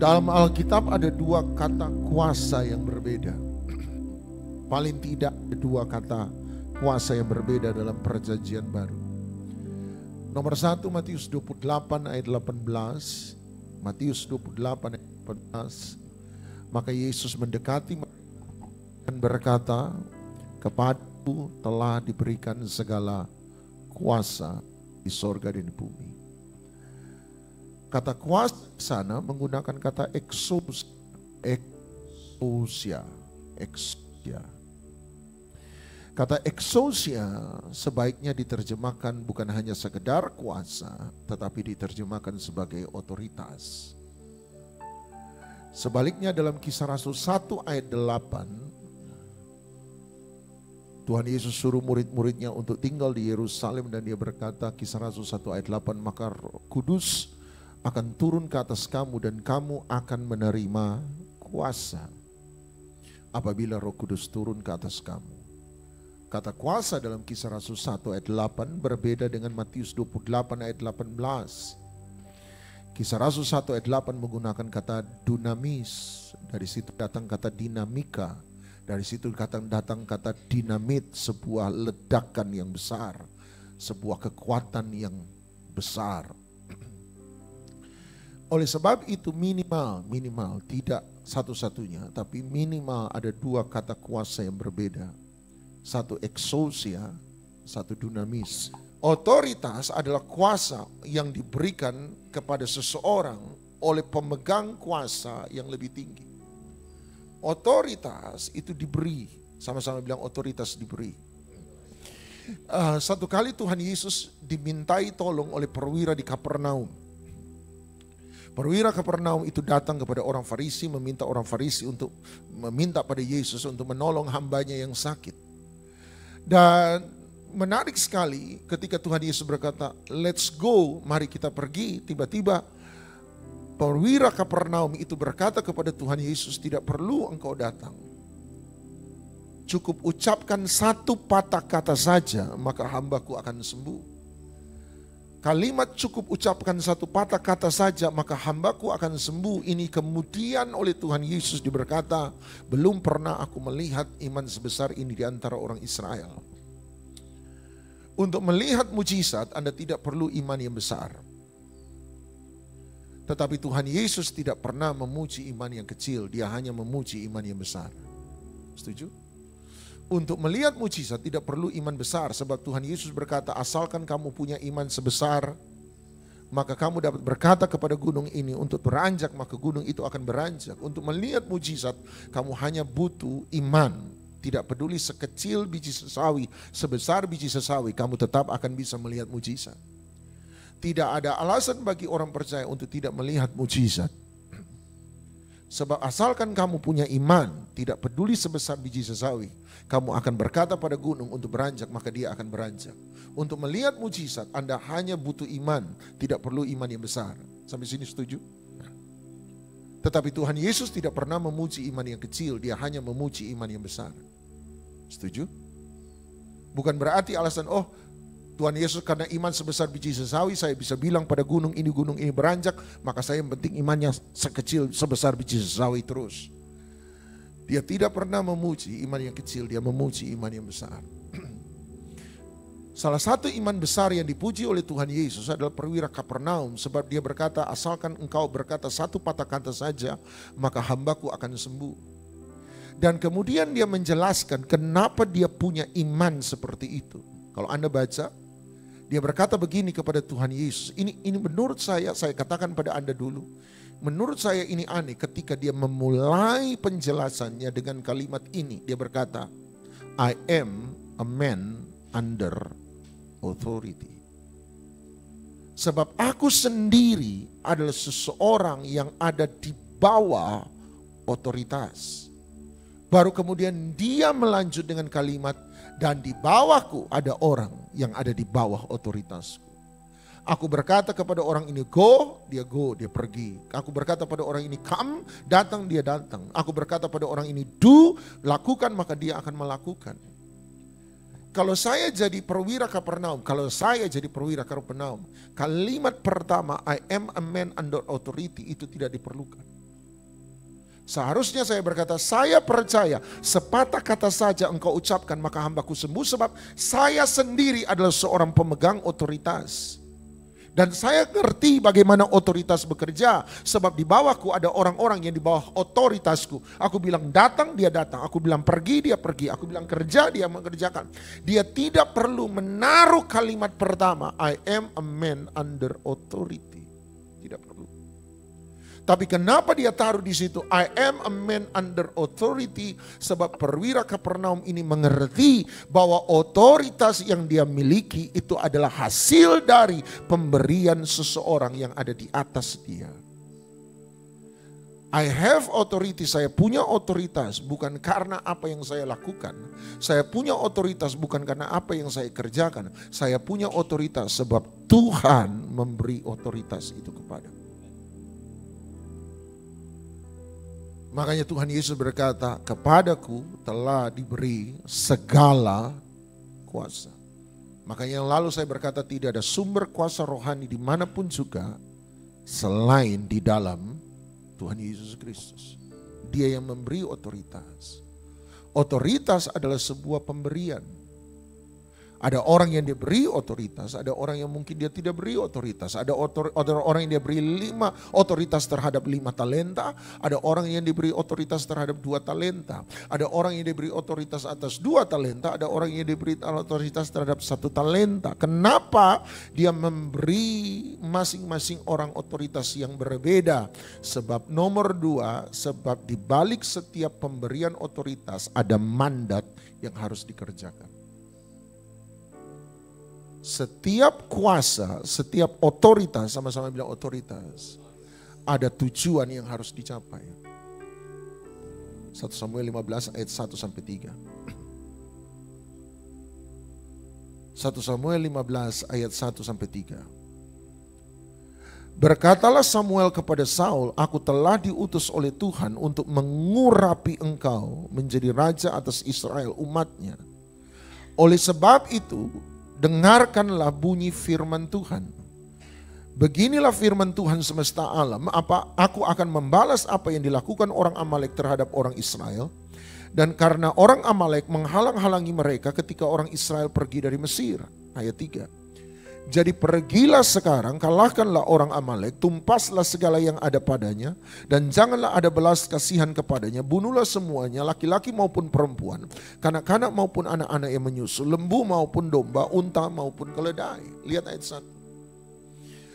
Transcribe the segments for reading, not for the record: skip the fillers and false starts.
Dalam Alkitab ada dua kata kuasa yang berbeda. Paling tidak ada dua kata kuasa yang berbeda dalam Perjanjian Baru. Nomor satu, Matius 28 ayat 18. Matius 28 ayat 18. Maka Yesus mendekati dan berkata, kepadaku telah diberikan segala kuasa di sorga dan di bumi. Kata kuasa di sana menggunakan kata exousia. Kata exousia sebaiknya diterjemahkan bukan hanya sekedar kuasa, tetapi diterjemahkan sebagai otoritas. Sebaliknya dalam Kisah Rasul 1 ayat 8, Tuhan Yesus suruh murid-muridnya untuk tinggal di Yerusalem dan dia berkata, Kisah Rasul 1 ayat 8, maka Roh Kudus akan turun ke atas kamu dan kamu akan menerima kuasa apabila Roh Kudus turun ke atas kamu. Kata kuasa dalam Kisah Rasul 1 ayat 8 berbeda dengan Matius 28 ayat 18. Kisah Rasul 1 ayat 8 menggunakan kata dunamis, dari situ datang kata dinamika, dari situ datang kata dinamit, sebuah ledakan yang besar, sebuah kekuatan yang besar. Oleh sebab itu minimal tidak satu-satunya, tapi minimal ada dua kata kuasa yang berbeda. Satu exousia, satu dunamis. Otoritas adalah kuasa yang diberikan kepada seseorang oleh pemegang kuasa yang lebih tinggi. Otoritas itu diberi, sama-sama bilang otoritas diberi. Satu kali Tuhan Yesus dimintai tolong oleh perwira di Kapernaum. Perwira Kapernaum itu datang kepada orang Farisi, meminta orang Farisi untuk meminta pada Yesus untuk menolong hambanya yang sakit. Dan menarik sekali ketika Tuhan Yesus berkata, let's go, mari kita pergi. Tiba-tiba perwira Kapernaum itu berkata kepada Tuhan Yesus, tidak perlu engkau datang. Cukup ucapkan satu patah kata saja, maka hambaku akan sembuh. Kalimat cukup ucapkan satu patah kata saja maka hambaku akan sembuh. Ini kemudian oleh Tuhan Yesus diberkata, belum pernah aku melihat iman sebesar ini di antara orang Israel. Untuk melihat mujizat Anda tidak perlu iman yang besar. Tetapi Tuhan Yesus tidak pernah memuji iman yang kecil, dia hanya memuji iman yang besar. Setuju? Untuk melihat mujizat tidak perlu iman besar, sebab Tuhan Yesus berkata, asalkan kamu punya iman sebesar, maka kamu dapat berkata kepada gunung ini untuk beranjak, maka gunung itu akan beranjak. Untuk melihat mujizat, kamu hanya butuh iman. Tidak peduli sekecil biji sesawi, sebesar biji sesawi, kamu tetap akan bisa melihat mujizat. Tidak ada alasan bagi orang percaya untuk tidak melihat mujizat. Sebab asalkan kamu punya iman, tidak peduli sebesar biji sesawi, kamu akan berkata pada gunung untuk beranjak, maka dia akan beranjak. Untuk melihat mujizat, Anda hanya butuh iman, tidak perlu iman yang besar. Sampai sini setuju? Tetapi Tuhan Yesus tidak pernah memuji iman yang kecil, dia hanya memuji iman yang besar. Setuju? Bukan berarti alasan, oh Tuhan Yesus karena iman sebesar biji sesawi, saya bisa bilang pada gunung ini beranjak, maka saya yang penting imannya sekecil sebesar biji sesawi terus. Dia tidak pernah memuji iman yang kecil, dia memuji iman yang besar. Salah satu iman besar yang dipuji oleh Tuhan Yesus adalah perwira Kapernaum, sebab dia berkata, asalkan engkau berkata satu patah kata saja, maka hambaku akan sembuh. Dan kemudian dia menjelaskan kenapa dia punya iman seperti itu. Kalau Anda baca, dia berkata begini kepada Tuhan Yesus. Ini menurut saya katakan pada Anda dulu. Menurut saya ini aneh ketika dia memulai penjelasannya dengan kalimat ini. Dia berkata, I am a man under authority. Sebab aku sendiri adalah seseorang yang ada di bawah otoritas. Baru kemudian dia melanjut dengan kalimat, dan di bawahku ada orang yang ada di bawah otoritasku. Aku berkata kepada orang ini go, dia pergi. Aku berkata pada orang ini come, datang, dia datang. Aku berkata pada orang ini do, lakukan, maka dia akan melakukan. Kalau saya jadi perwira Kapernaum, kalimat pertama I am a man under authority itu tidak diperlukan. Seharusnya saya berkata, saya percaya sepatah kata saja engkau ucapkan maka hambaku sembuh, sebab saya sendiri adalah seorang pemegang otoritas. Dan saya ngerti bagaimana otoritas bekerja, sebab di bawahku ada orang-orang yang di bawah otoritasku. Aku bilang datang, dia datang. Aku bilang pergi, dia pergi. Aku bilang kerja, dia mengerjakan. Dia tidak perlu menaruh kalimat pertama, I am a man under authority. Tidak perlu. Tapi kenapa dia taruh di situ I am a man under authority? Sebab perwira Kapernaum ini mengerti bahwa otoritas yang dia miliki itu adalah hasil dari pemberian seseorang yang ada di atas dia. I have authority, saya punya otoritas bukan karena apa yang saya lakukan. Saya punya otoritas bukan karena apa yang saya kerjakan. Saya punya otoritas sebab Tuhan memberi otoritas itu kepada. Makanya Tuhan Yesus berkata, kepadaku telah diberi segala kuasa. Makanya yang lalu saya berkata tidak ada sumber kuasa rohani dimanapun juga selain di dalam Tuhan Yesus Kristus. Dia yang memberi otoritas. Otoritas adalah sebuah pemberian. Ada orang yang diberi otoritas, ada orang yang mungkin dia tidak beri otoritas. Ada orang yang diberi otoritas terhadap 5 talenta, ada orang yang diberi otoritas terhadap 2 talenta. Ada orang yang diberi otoritas atas 2 talenta, ada orang yang diberi otoritas terhadap 1 talenta. Kenapa dia memberi masing-masing orang otoritas yang berbeda? Sebab nomor 2, sebab di balik setiap pemberian otoritas ada mandat yang harus dikerjakan. Setiap kuasa, setiap otoritas, sama-sama bilang otoritas, ada tujuan yang harus dicapai. 1 Samuel 15 ayat 1 sampai 3. 1 Samuel 15 ayat 1 sampai 3. Berkatalah Samuel kepada Saul, aku telah diutus oleh Tuhan untuk mengurapi engkau menjadi raja atas Israel umatnya. Oleh sebab itu, dengarkanlah bunyi firman Tuhan. Beginilah firman Tuhan semesta alam, aku akan membalas apa yang dilakukan orang Amalek terhadap orang Israel. Dan karena orang Amalek menghalang-halangi mereka ketika orang Israel pergi dari Mesir. Ayat 3. Jadi pergilah sekarang, kalahkanlah orang Amalek, tumpaslah segala yang ada padanya, dan janganlah ada belas kasihan kepadanya. Bunuhlah semuanya, laki-laki maupun perempuan, kanak-kanak maupun anak-anak yang menyusul, lembu maupun domba, unta maupun keledai. Lihat ayat 1.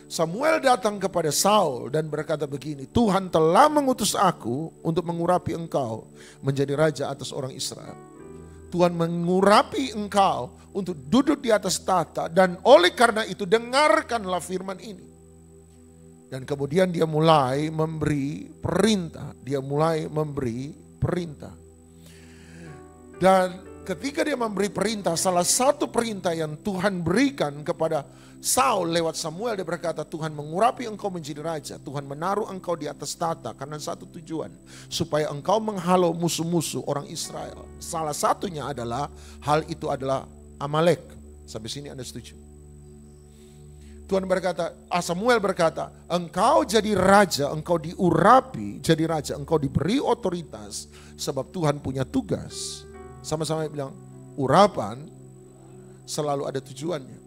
Samuel datang kepada Saul dan berkata begini, Tuhan telah mengutus aku untuk mengurapi engkau menjadi raja atas orang Israel. Tuhan mengurapi engkau untuk duduk di atas tahta, dan oleh karena itu dengarkanlah firman ini. Dan kemudian dia mulai memberi perintah. Dan ketika dia memberi perintah, salah satu perintah yang Tuhan berikan kepada Saul lewat Samuel, dia berkata, Tuhan mengurapi engkau menjadi raja. Tuhan menaruh engkau di atas tahta karena satu tujuan, supaya engkau menghalau musuh-musuh orang Israel. Salah satunya adalah, hal itu adalah Amalek. Sampai sini Anda setuju? Tuhan berkata, Samuel berkata, engkau jadi raja, engkau diurapi jadi raja, engkau diberi otoritas, sebab Tuhan punya tugas. Sama-sama bilang, urapan selalu ada tujuannya.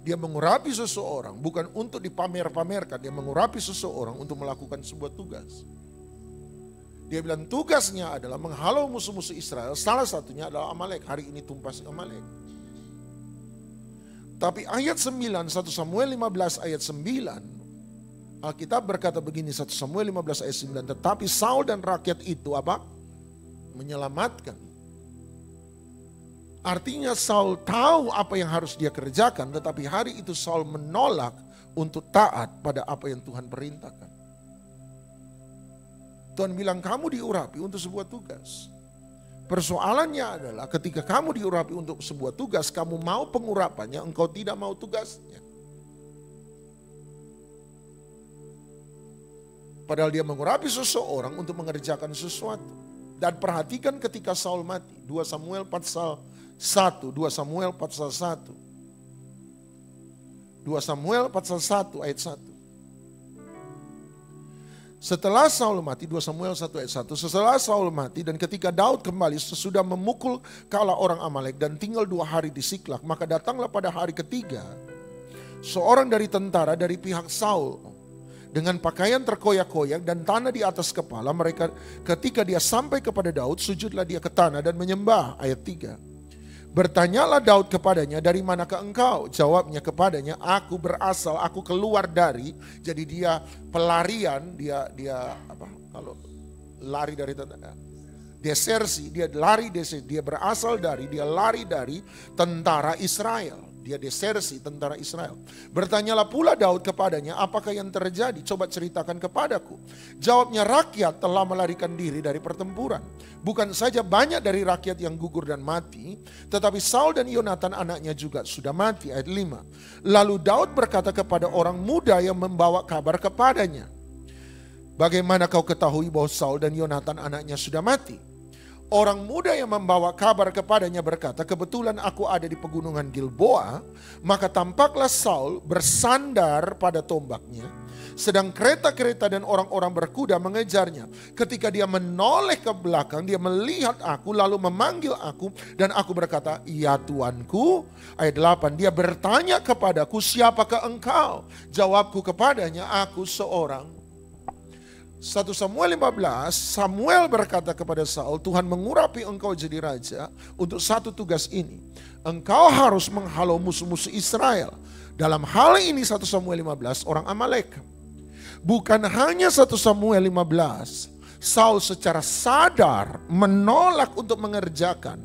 Dia mengurapi seseorang bukan untuk dipamer-pamerkan, dia mengurapi seseorang untuk melakukan sebuah tugas. Dia bilang tugasnya adalah menghalau musuh-musuh Israel, salah satunya adalah Amalek. Hari ini tumpas Amalek. Tapi ayat 9, 1 Samuel 15 ayat 9, Alkitab berkata begini, 1 Samuel 15 ayat 9, tetapi Saul dan rakyat itu apa? Menyelamatkan. Artinya Saul tahu apa yang harus dia kerjakan, tetapi hari itu Saul menolak untuk taat pada apa yang Tuhan perintahkan. Tuhan bilang kamu diurapi untuk sebuah tugas. Persoalannya adalah ketika kamu diurapi untuk sebuah tugas, kamu mau pengurapannya, engkau tidak mau tugasnya. Padahal dia mengurapi seseorang untuk mengerjakan sesuatu. Dan perhatikan ketika Saul mati, 2 Samuel pasal 1, 2 Samuel pasal 1. 2 Samuel pasal 1 ayat 1. Setelah Saul mati, 2 Samuel 1 ayat 1, setelah Saul mati dan ketika Daud kembali sesudah memukul kalah orang Amalek dan tinggal 2 hari di Siklak, maka datanglah pada hari ketiga seorang dari tentara dari pihak Saul dengan pakaian terkoyak-koyak dan tanah di atas kepala mereka. Ketika dia sampai kepada Daud, sujudlah dia ke tanah dan menyembah. Ayat 3. Bertanyalah Daud kepadanya, dari manakah engkau? Jawabnya kepadanya, aku berasal, aku keluar dari. Jadi dia pelarian, dia apa? Kalau lari dari tentara, desersi, dia lari desersi, dia berasal dari, dia lari dari tentara Israel. Dia desersi tentara Israel. Bertanyalah pula Daud kepadanya, apakah yang terjadi? Coba ceritakan kepadaku. Jawabnya, rakyat telah melarikan diri dari pertempuran. Bukan saja banyak dari rakyat yang gugur dan mati, tetapi Saul dan Yonatan anaknya juga sudah mati. Ayat 5. Lalu Daud berkata kepada orang muda yang membawa kabar kepadanya, bagaimana kau ketahui bahwa Saul dan Yonatan anaknya sudah mati? Orang muda yang membawa kabar kepadanya berkata, kebetulan aku ada di pegunungan Gilboa, maka tampaklah Saul bersandar pada tombaknya, sedang kereta-kereta dan orang-orang berkuda mengejarnya. Ketika dia menoleh ke belakang, dia melihat aku lalu memanggil aku dan aku berkata, ya Tuanku. Ayat 8, dia bertanya kepadaku, siapakah engkau? Jawabku kepadanya, aku seorang. 1 Samuel 15, Samuel berkata kepada Saul, Tuhan mengurapi engkau jadi raja untuk satu tugas ini. Engkau harus menghalau musuh-musuh Israel. Dalam hal ini 1 Samuel 15, orang Amalek. Bukan hanya 1 Samuel 15, Saul secara sadar menolak untuk mengerjakan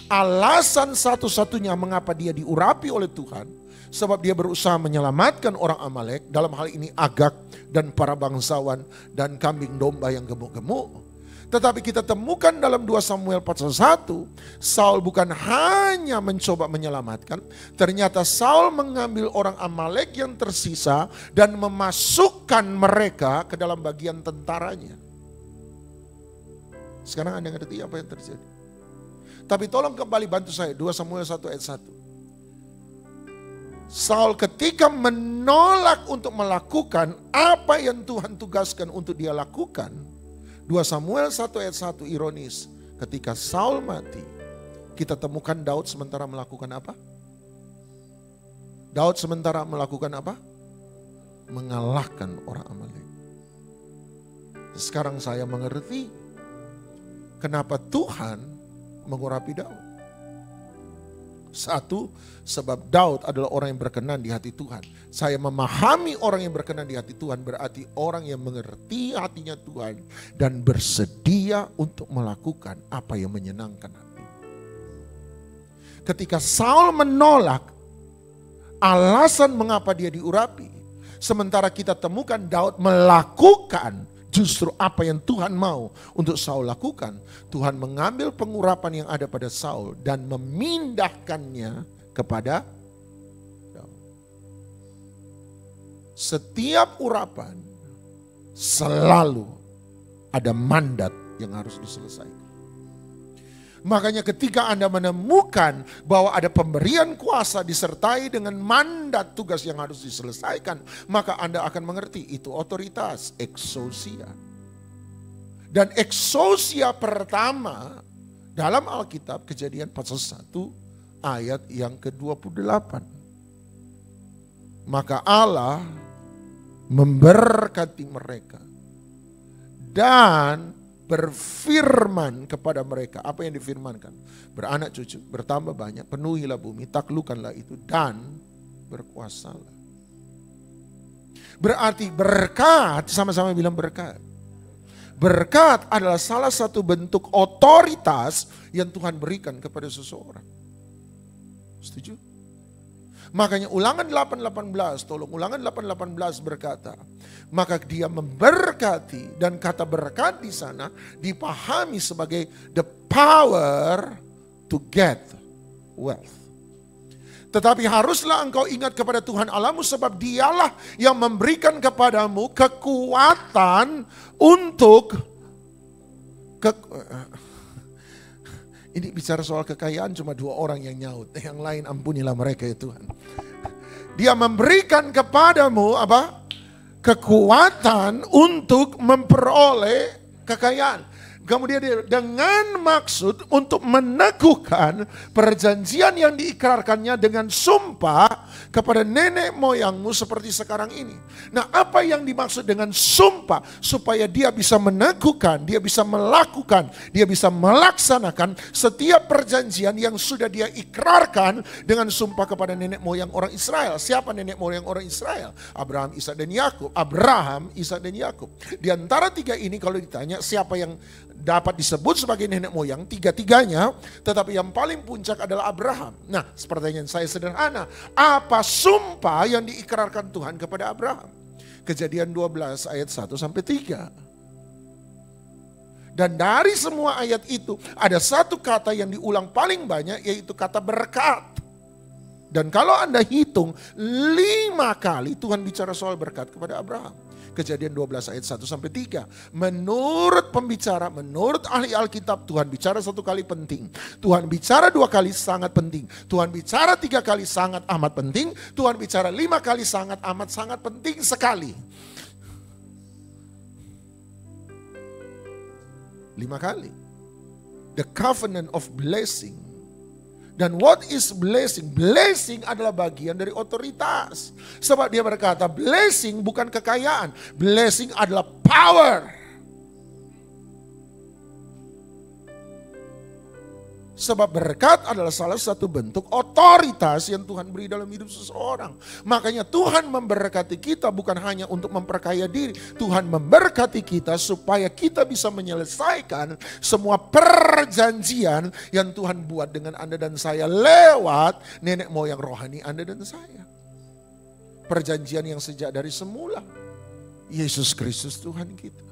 alasan satu-satunya mengapa dia diurapi oleh Tuhan. Sebab dia berusaha menyelamatkan orang Amalek, dalam hal ini Agag dan para bangsawan dan kambing domba yang gemuk-gemuk. Tetapi kita temukan dalam 2 Samuel pasal 1, Saul bukan hanya mencoba menyelamatkan, ternyata Saul mengambil orang Amalek yang tersisa dan memasukkan mereka ke dalam bagian tentaranya. Sekarang Anda ngerti apa yang terjadi? Tapi tolong kembali bantu saya, 2 Samuel 1 ayat 1. Saul ketika menolak untuk melakukan apa yang Tuhan tugaskan untuk dia lakukan. 2 Samuel 1 ayat 1 ironis. Ketika Saul mati, kita temukan Daud sementara melakukan apa? Daud sementara melakukan apa? Mengalahkan orang Amalek. Sekarang saya mengerti kenapa Tuhan mengurapi Daud. 1, sebab Daud adalah orang yang berkenan di hati Tuhan. Saya memahami orang yang berkenan di hati Tuhan berarti orang yang mengerti hatinya Tuhan dan bersedia untuk melakukan apa yang menyenangkan hati. Ketika Saul menolak alasan mengapa dia diurapi, sementara kita temukan Daud melakukan justru apa yang Tuhan mau untuk Saul lakukan. Tuhan mengambil pengurapan yang ada pada Saul dan memindahkannya kepada Daud. Setiap urapan selalu ada mandat yang harus diselesaikan. Makanya ketika Anda menemukan bahwa ada pemberian kuasa disertai dengan mandat tugas yang harus diselesaikan, maka Anda akan mengerti itu otoritas, exousia. Dan exousia pertama dalam Alkitab Kejadian pasal 1 ayat yang ke-28. Maka Allah memberkati mereka dan berfirman kepada mereka. Apa yang difirmankan? Beranak cucu, bertambah banyak, penuhilah bumi, taklukkanlah itu, dan berkuasalah. Berarti berkat, sama-sama bilang berkat. Berkat adalah salah satu bentuk otoritas yang Tuhan berikan kepada seseorang. Setuju? Makanya Ulangan 8:18, tolong Ulangan 8:18 berkata, maka dia memberkati, dan kata berkat di sana dipahami sebagai the power to get wealth. Tetapi haruslah engkau ingat kepada Tuhan Allahmu, sebab dialah yang memberikan kepadamu kekuatan untuk ini bicara soal kekayaan cuma 2 orang yang nyaut. Yang lain ampunilah mereka ya Tuhan. Dia memberikan kepadamu apa? kekuatan untuk memperoleh kekayaan. Kemudian dengan maksud untuk meneguhkan perjanjian yang diikrarkannya dengan sumpah kepada nenek moyangmu seperti sekarang ini. Nah, apa yang dimaksud dengan sumpah? Supaya dia bisa meneguhkan, dia bisa melakukan, dia bisa melaksanakan setiap perjanjian yang sudah dia ikrarkan dengan sumpah kepada nenek moyang orang Israel. Siapa nenek moyang orang Israel? Abraham, Ishak dan Yakub. Abraham, Ishak dan Yakub. Di antara tiga ini kalau ditanya siapa yang dapat disebut sebagai nenek moyang, tiga-tiganya, tetapi yang paling puncak adalah Abraham. Nah, pertanyaan saya sederhana, apa sumpah yang diikrarkan Tuhan kepada Abraham? Kejadian 12 ayat 1 sampai 3. Dan dari semua ayat itu ada satu kata yang diulang paling banyak, yaitu kata berkat. Dan kalau Anda hitung 5 kali Tuhan bicara soal berkat kepada Abraham. Kejadian 12 ayat 1 sampai 3. Menurut pembicara, menurut ahli Alkitab, Tuhan bicara 1 kali penting. Tuhan bicara 2 kali sangat penting. Tuhan bicara 3 kali sangat amat penting. Tuhan bicara 5 kali sangat amat sangat penting sekali. 5 kali. The covenant of blessing. Dan what is blessing? Blessing adalah bagian dari otoritas. Sebab dia berkata blessing bukan kekayaan. Blessing adalah power. Sebab berkat adalah salah satu bentuk otoritas yang Tuhan beri dalam hidup seseorang. Makanya Tuhan memberkati kita bukan hanya untuk memperkaya diri. Tuhan memberkati kita supaya kita bisa menyelesaikan semua perjanjian yang Tuhan buat dengan Anda dan saya lewat nenek moyang rohani Anda dan saya. Perjanjian yang sejak dari semula. Yesus Kristus Tuhan kita.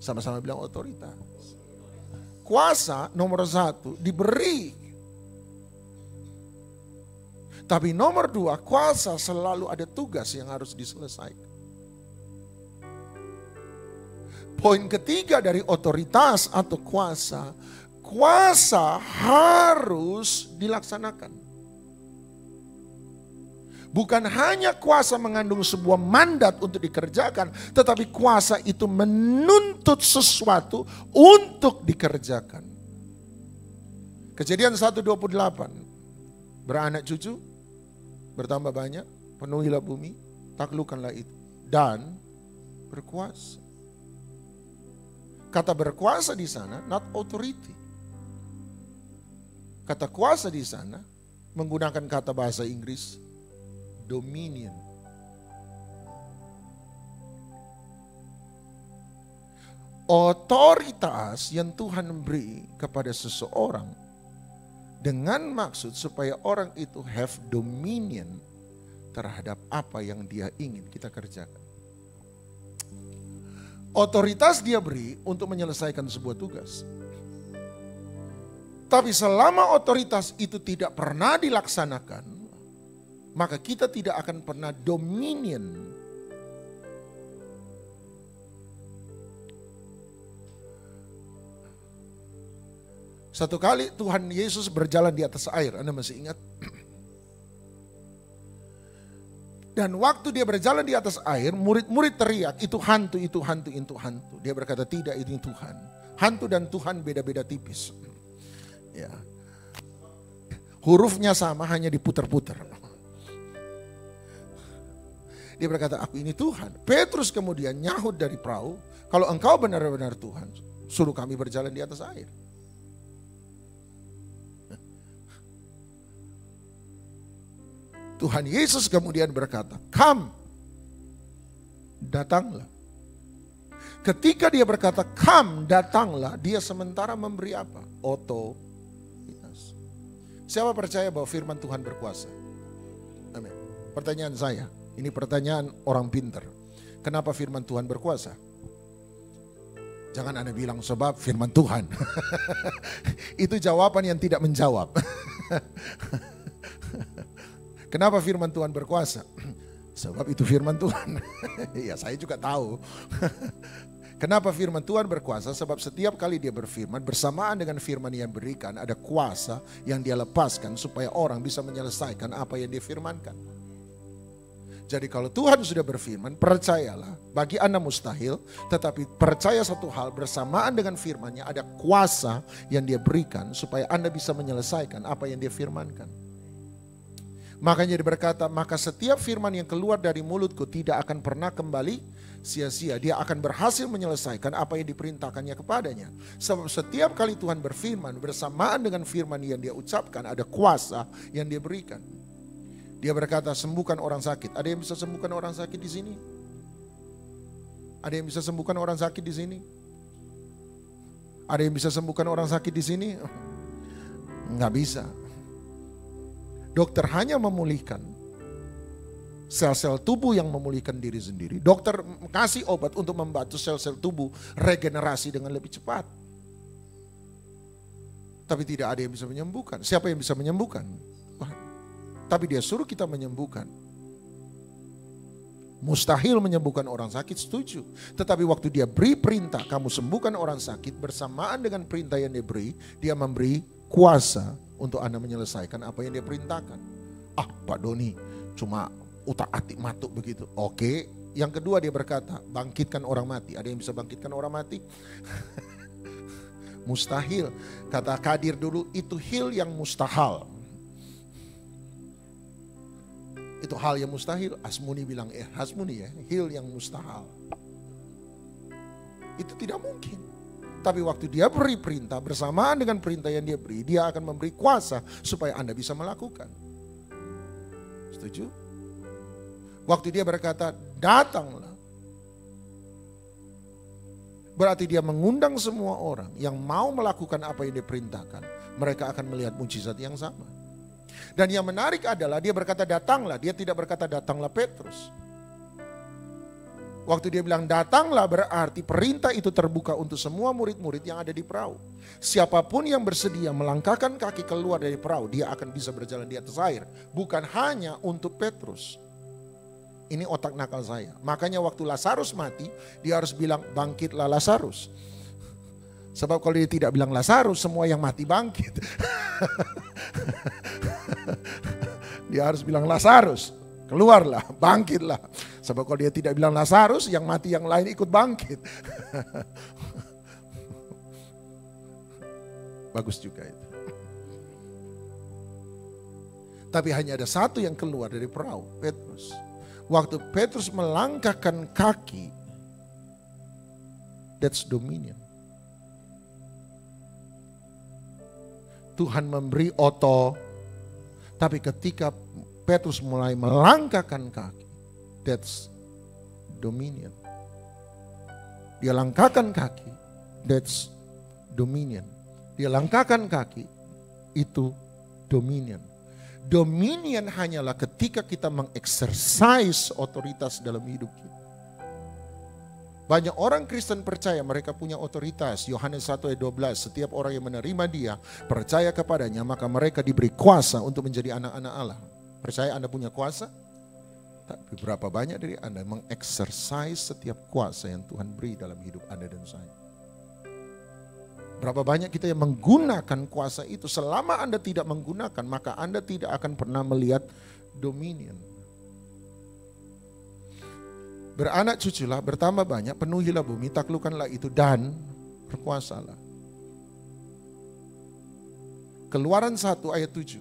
Sama-sama bilang otoritas. Kuasa nomor 1 diberi. Tapi nomor 2, kuasa selalu ada tugas yang harus diselesaikan. Poin ketiga dari otoritas atau kuasa, kuasa harus dilaksanakan. Bukan hanya kuasa mengandung sebuah mandat untuk dikerjakan, tetapi kuasa itu menuntut sesuatu untuk dikerjakan. Kejadian 1:28, beranak cucu, bertambah banyak, penuhilah bumi, taklukkanlah itu, dan berkuasa. Kata berkuasa di sana, not authority. Kata kuasa di sana, menggunakan kata bahasa Inggris, dominion. Otoritas yang Tuhan beri kepada seseorang dengan maksud supaya orang itu have dominion terhadap apa yang dia ingin kita kerjakan. Otoritas dia beri untuk menyelesaikan sebuah tugas. Tapi selama otoritas itu tidak pernah dilaksanakan, maka kita tidak akan pernah dominion. Satu kali Tuhan Yesus berjalan di atas air, Anda masih ingat? Dan waktu dia berjalan di atas air, murid-murid teriak, itu hantu, itu hantu, itu hantu. Dia berkata, tidak, ini Tuhan. Hantu dan Tuhan beda-beda tipis. Ya. Hurufnya sama, hanya diputar-putar. Dia berkata, aku ini Tuhan. Petrus kemudian nyahut dari perahu, kalau engkau benar-benar Tuhan, suruh kami berjalan di atas air. Tuhan Yesus kemudian berkata, come, datanglah. Ketika dia berkata, come, datanglah, dia sementara memberi apa? Otoritas. Siapa percaya bahwa firman Tuhan berkuasa? Amin. Pertanyaan saya, ini pertanyaan orang pintar. Kenapa firman Tuhan berkuasa? Jangan Anda bilang sebab firman Tuhan. Itu jawaban yang tidak menjawab. Kenapa firman Tuhan berkuasa? Sebab itu firman Tuhan. Ya, saya juga tahu. Kenapa firman Tuhan berkuasa? Sebab setiap kali dia berfirman, bersamaan dengan firman yang berikan, ada kuasa yang dia lepaskan supaya orang bisa menyelesaikan apa yang dia firmankan. Jadi kalau Tuhan sudah berfirman, percayalah, bagi Anda mustahil, tetapi percaya satu hal, bersamaan dengan firman-Nya ada kuasa yang dia berikan supaya Anda bisa menyelesaikan apa yang dia firmankan. Makanya dia berkata, maka setiap firman yang keluar dari mulutku tidak akan pernah kembali sia-sia. Dia akan berhasil menyelesaikan apa yang diperintahkannya kepadanya. Sebab setiap kali Tuhan berfirman, bersamaan dengan firman yang dia ucapkan, ada kuasa yang dia berikan. Dia berkata, sembuhkan orang sakit. Ada yang bisa sembuhkan orang sakit di sini? Ada yang bisa sembuhkan orang sakit di sini? Ada yang bisa sembuhkan orang sakit di sini? Enggak bisa. Dokter hanya memulihkan sel-sel tubuh yang memulihkan diri sendiri. Dokter kasih obat untuk membantu sel-sel tubuh regenerasi dengan lebih cepat. Tapi tidak ada yang bisa menyembuhkan. Siapa yang bisa menyembuhkan? Tuhan. Tapi dia suruh kita menyembuhkan. Mustahil menyembuhkan orang sakit, setuju. Tetapi waktu dia beri perintah, kamu sembuhkan orang sakit, bersamaan dengan perintah yang dia beri, dia memberi kuasa untuk Anda menyelesaikan apa yang dia perintahkan. Ah, Pak Doni, cuma utak-atik matuk begitu. Oke, yang kedua dia berkata, bangkitkan orang mati. Ada yang bisa bangkitkan orang mati? Mustahil. Kata Kadir dulu, itu hil yang mustahil. Itu hal yang mustahil. Hasmuni bilang, Hasmuni ya, hil yang mustahil. Itu tidak mungkin. Tapi waktu dia beri perintah, bersamaan dengan perintah yang dia beri, dia akan memberi kuasa supaya Anda bisa melakukan. Setuju? Waktu dia berkata, datanglah. Berarti dia mengundang semua orang yang mau melakukan apa yang diperintahkan. Mereka akan melihat mujizat yang sama. Dan yang menarik adalah dia berkata datanglah. Dia tidak berkata datanglah Petrus. Waktu dia bilang datanglah berarti perintah itu terbuka untuk semua murid-murid yang ada di perahu. Siapapun yang bersedia melangkahkan kaki keluar dari perahu, dia akan bisa berjalan di atas air. Bukan hanya untuk Petrus. Ini otak nakal saya. Makanya waktu Lazarus mati, dia harus bilang bangkitlah Lazarus. Sebab kalau dia tidak bilang Lazarus, semua yang mati bangkit. Dia harus bilang Lazarus, keluarlah, bangkitlah. Sebab kalau dia tidak bilang Lazarus, yang mati yang lain ikut bangkit. Bagus juga itu. Tapi hanya ada satu yang keluar dari perahu, Petrus. Waktu Petrus melangkahkan kaki, that's dominion. Tuhan memberi tapi ketika Petrus mulai melangkahkan kaki, that's dominion. Dia langkahkan kaki, that's dominion. Dia langkahkan kaki, itu dominion. Dominion hanyalah ketika kita mengeksersis otoritas dalam hidup kita. Banyak orang Kristen percaya mereka punya otoritas. Yohanes 1 ayat 12, setiap orang yang menerima dia, percaya kepadanya, maka mereka diberi kuasa untuk menjadi anak-anak Allah. Percaya Anda punya kuasa? Tapi berapa banyak dari Anda mengeksersis setiap kuasa yang Tuhan beri dalam hidup Anda dan saya? Berapa banyak kita yang menggunakan kuasa itu? Selama Anda tidak menggunakan, maka Anda tidak akan pernah melihat dominion. Beranak cuculah, bertambah banyak, penuhilah bumi, taklukkanlah itu dan berkuasalah. Keluaran 1 ayat 7.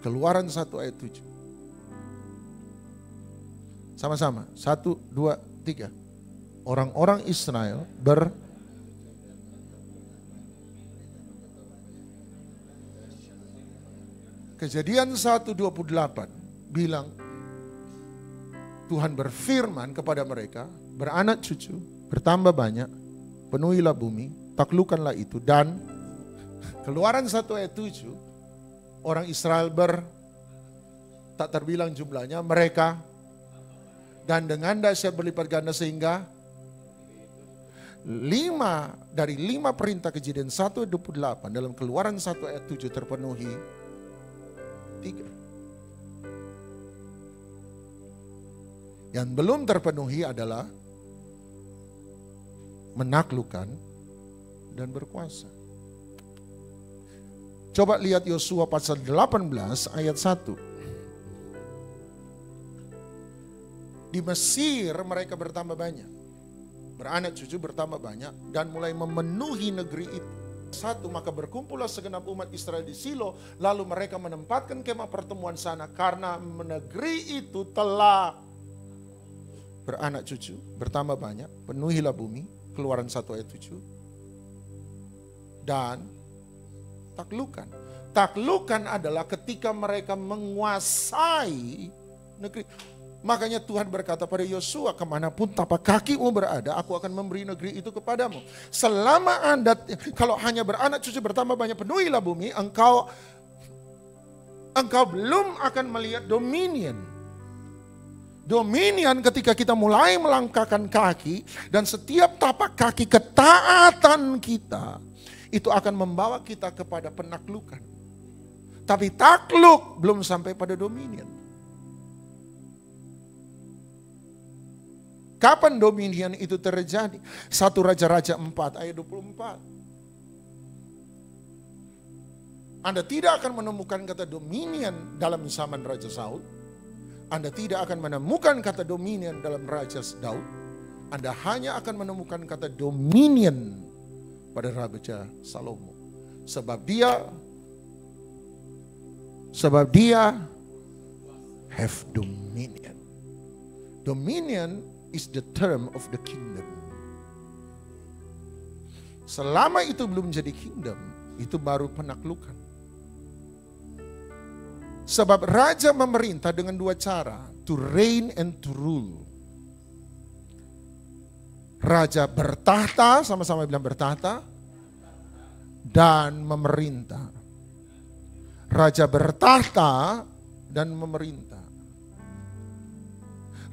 Keluaran 1 ayat 7. Sama-sama, 1, 2, 3. Orang-orang Israel Kejadian 1:28 bilang Tuhan berfirman kepada mereka, beranak cucu, bertambah banyak, penuhilah bumi, taklukkanlah itu, dan Keluaran 1 ayat 7, orang Israel tak terbilang jumlahnya, mereka dan dengan dahsyat berlipat ganda sehingga 5 dari 5 perintah Kejadian 1:28 dalam Keluaran 1 ayat 7 terpenuhi 3. Yang belum terpenuhi adalah menaklukkan dan berkuasa. Coba lihat Yosua pasal 18 ayat 1. Di Mesir mereka bertambah banyak. Beranak cucu bertambah banyak dan mulai memenuhi negeri itu. 1, maka berkumpullah segenap umat Israel di Silo, lalu mereka menempatkan kemah pertemuan sana karena negeri itu telah beranak cucu, bertambah banyak, penuhilah bumi, Keluaran 1 ayat 7. Dan taklukan. Taklukan adalah ketika mereka menguasai negeri. Makanya Tuhan berkata pada Yosua, kemanapun tapak kakimu berada, aku akan memberi negeri itu kepadamu. Selama Anda, kalau hanya beranak cucu bertambah banyak, penuhilah bumi, engkau belum akan melihat dominion. Dominion ketika kita mulai melangkahkan kaki, dan setiap tapak kaki ketaatan kita, itu akan membawa kita kepada penaklukan. Tapi takluk belum sampai pada dominion. Kapan dominion itu terjadi? 1 Raja-Raja 4 ayat 24. Anda tidak akan menemukan kata dominion dalam zaman Raja Saul. Anda tidak akan menemukan kata dominion dalam Raja Daud. Anda hanya akan menemukan kata dominion pada Raja Salomo. Sebab dia have dominion. Dominion is the term of the kingdom. Selama itu belum jadi kingdom, itu baru penaklukan. Sebab raja memerintah dengan 2 cara, to reign and to rule. Raja bertahta, sama-sama bilang bertahta, dan memerintah. Raja bertahta dan memerintah.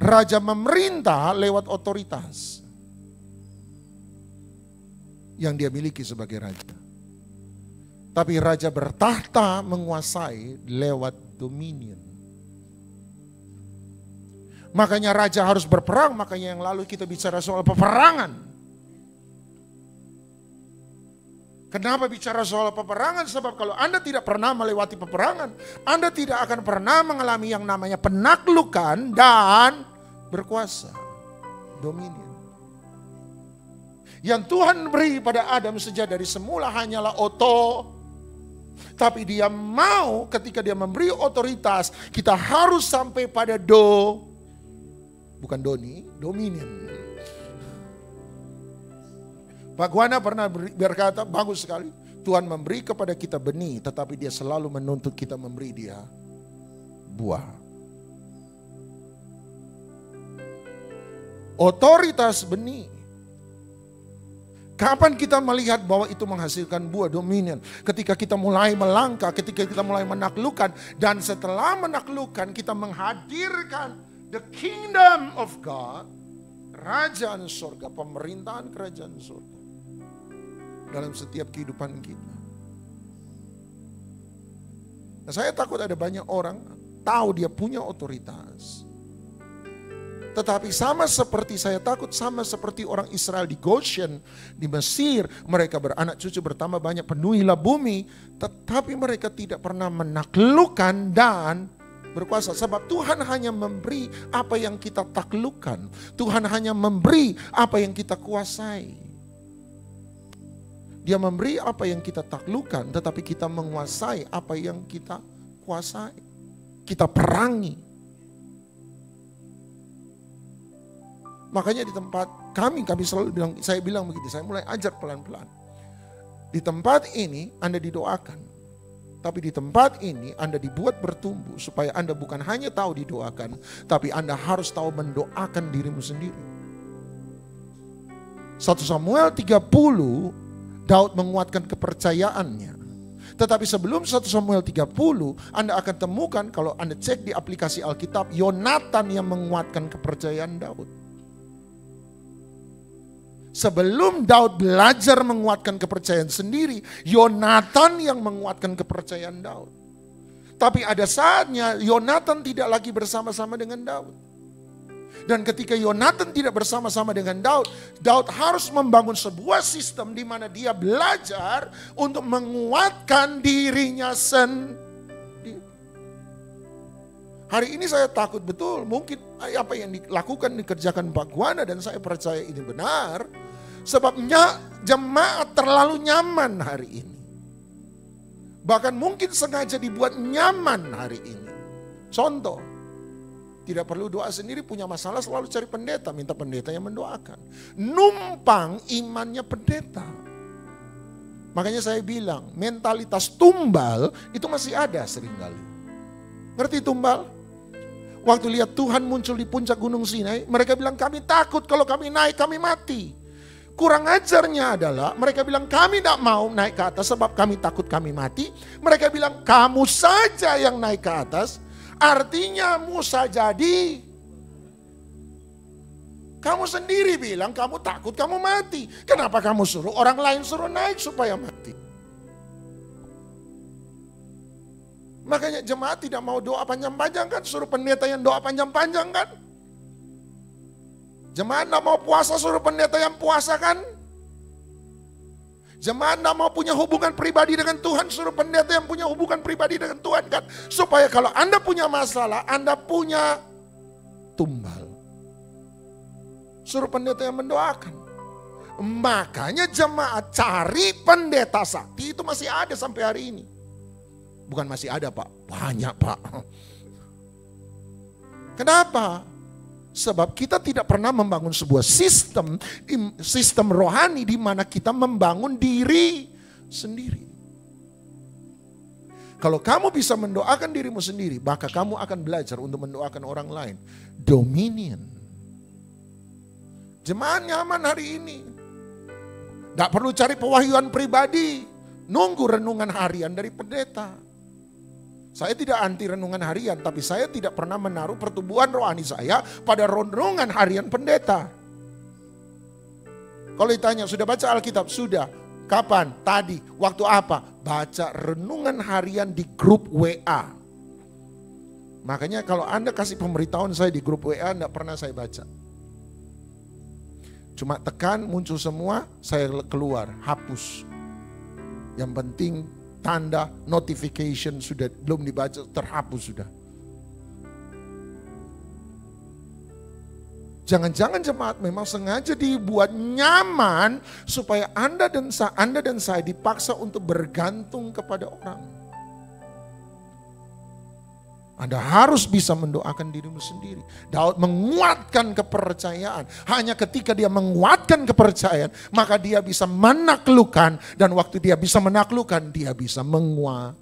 Raja memerintah lewat otoritas yang dia miliki sebagai raja. Tapi raja bertahta menguasai lewat dominion. Makanya raja harus berperang, makanya yang lalu kita bicara soal peperangan. Kenapa bicara soal peperangan? Sebab kalau Anda tidak pernah melewati peperangan, Anda tidak akan pernah mengalami yang namanya penaklukan dan berkuasa, dominion. Yang Tuhan beri pada Adam sejak dari semula hanyalah tapi dia mau ketika dia memberi otoritas, kita harus sampai pada bukan dominion. Pak Guana pernah berkata, bagus sekali, Tuhan memberi kepada kita benih, tetapi dia selalu menuntut kita memberi dia buah. Otoritas benih. Kapan kita melihat bahwa itu menghasilkan buah dominion? Ketika kita mulai melangkah, ketika kita mulai menaklukkan. Dan setelah menaklukkan, kita menghadirkan the kingdom of God. Kerajaan surga, pemerintahan kerajaan surga. Dalam setiap kehidupan kita. Nah, saya takut ada banyak orang tahu dia punya otoritas. Tetapi sama seperti saya takut, sama seperti orang Israel di Goshen, di Mesir, mereka beranak cucu bertambah banyak, penuhilah bumi, tetapi mereka tidak pernah menaklukkan dan berkuasa. Sebab Tuhan hanya memberi apa yang kita taklukkan. Tuhan hanya memberi apa yang kita kuasai. Dia memberi apa yang kita taklukkan, tetapi kita menguasai apa yang kita kuasai. Kita perangi. Makanya di tempat kami selalu bilang, saya bilang begini, saya mulai ajar pelan-pelan. Di tempat ini Anda didoakan. Tapi di tempat ini Anda dibuat bertumbuh supaya Anda bukan hanya tahu didoakan, tapi Anda harus tahu mendoakan dirimu sendiri. 1 Samuel 30, Daud menguatkan kepercayaannya. Tetapi sebelum 1 Samuel 30, Anda akan temukan kalau Anda cek di aplikasi Alkitab, Yonatan yang menguatkan kepercayaan Daud. Sebelum Daud belajar menguatkan kepercayaan sendiri, Yonatan yang menguatkan kepercayaan Daud. Tapi ada saatnya Yonatan tidak lagi bersama-sama dengan Daud. Dan ketika Yonatan tidak bersama-sama dengan Daud, Daud harus membangun sebuah sistem di mana dia belajar untuk menguatkan dirinya sendiri. Hari ini saya takut betul, mungkin apa yang dilakukan, dikerjakan Pak Guana, dan saya percaya ini benar. Sebabnya jemaat terlalu nyaman hari ini. Bahkan mungkin sengaja dibuat nyaman hari ini. Contoh. Tidak perlu doa sendiri, punya masalah selalu cari pendeta, minta pendeta yang mendoakan. Numpang imannya pendeta. Makanya saya bilang, mentalitas tumbal itu masih ada seringkali. Ngerti tumbal? Waktu lihat Tuhan muncul di puncak Gunung Sinai, mereka bilang kami takut kalau kami naik kami mati. Kurang ajarnya adalah mereka bilang kami tidak mau naik ke atas sebab kami takut kami mati. Mereka bilang kamu saja yang naik ke atas. Artinya Musa jadi. Kamu sendiri bilang kamu takut kamu mati. Kenapa kamu suruh orang lain suruh naik supaya mati? Makanya jemaat tidak mau doa panjang-panjang kan. Suruh pendeta yang doa panjang-panjang kan. Jemaat tidak mau puasa suruh pendeta yang puasa kan. Jemaat tidak mau punya hubungan pribadi dengan Tuhan, suruh pendeta yang punya hubungan pribadi dengan Tuhan kan. Supaya kalau Anda punya masalah, Anda punya tumbal. Suruh pendeta yang mendoakan. Makanya jemaat cari pendeta sakti itu masih ada sampai hari ini. Bukan masih ada Pak, banyak Pak. Kenapa? Sebab kita tidak pernah membangun sebuah sistem rohani di mana kita membangun diri sendiri. Kalau kamu bisa mendoakan dirimu sendiri, maka kamu akan belajar untuk mendoakan orang lain. Dominion. Jemaat nyaman hari ini. Tidak perlu cari pewahyuan pribadi. Nunggu renungan harian dari pendeta. Saya tidak anti renungan harian, tapi saya tidak pernah menaruh pertumbuhan rohani saya pada renungan harian pendeta. Kalau ditanya, sudah baca Alkitab? Sudah. Kapan? Tadi. Waktu apa? Baca renungan harian di grup WA. Makanya kalau Anda kasih pemberitahuan saya di grup WA, tidak pernah saya baca. Cuma tekan, muncul semua, saya keluar, hapus. Yang penting tanda notification sudah belum dibaca, terhapus sudah. Jangan-jangan jemaat memang sengaja dibuat nyaman supaya Anda dan saya dipaksa untuk bergantung kepada orang. Anda harus bisa mendoakan dirimu sendiri. Daud menguatkan kepercayaan. Hanya ketika dia menguatkan kepercayaan, maka dia bisa menaklukkan. Dan waktu dia bisa menaklukkan, dia bisa menguasai.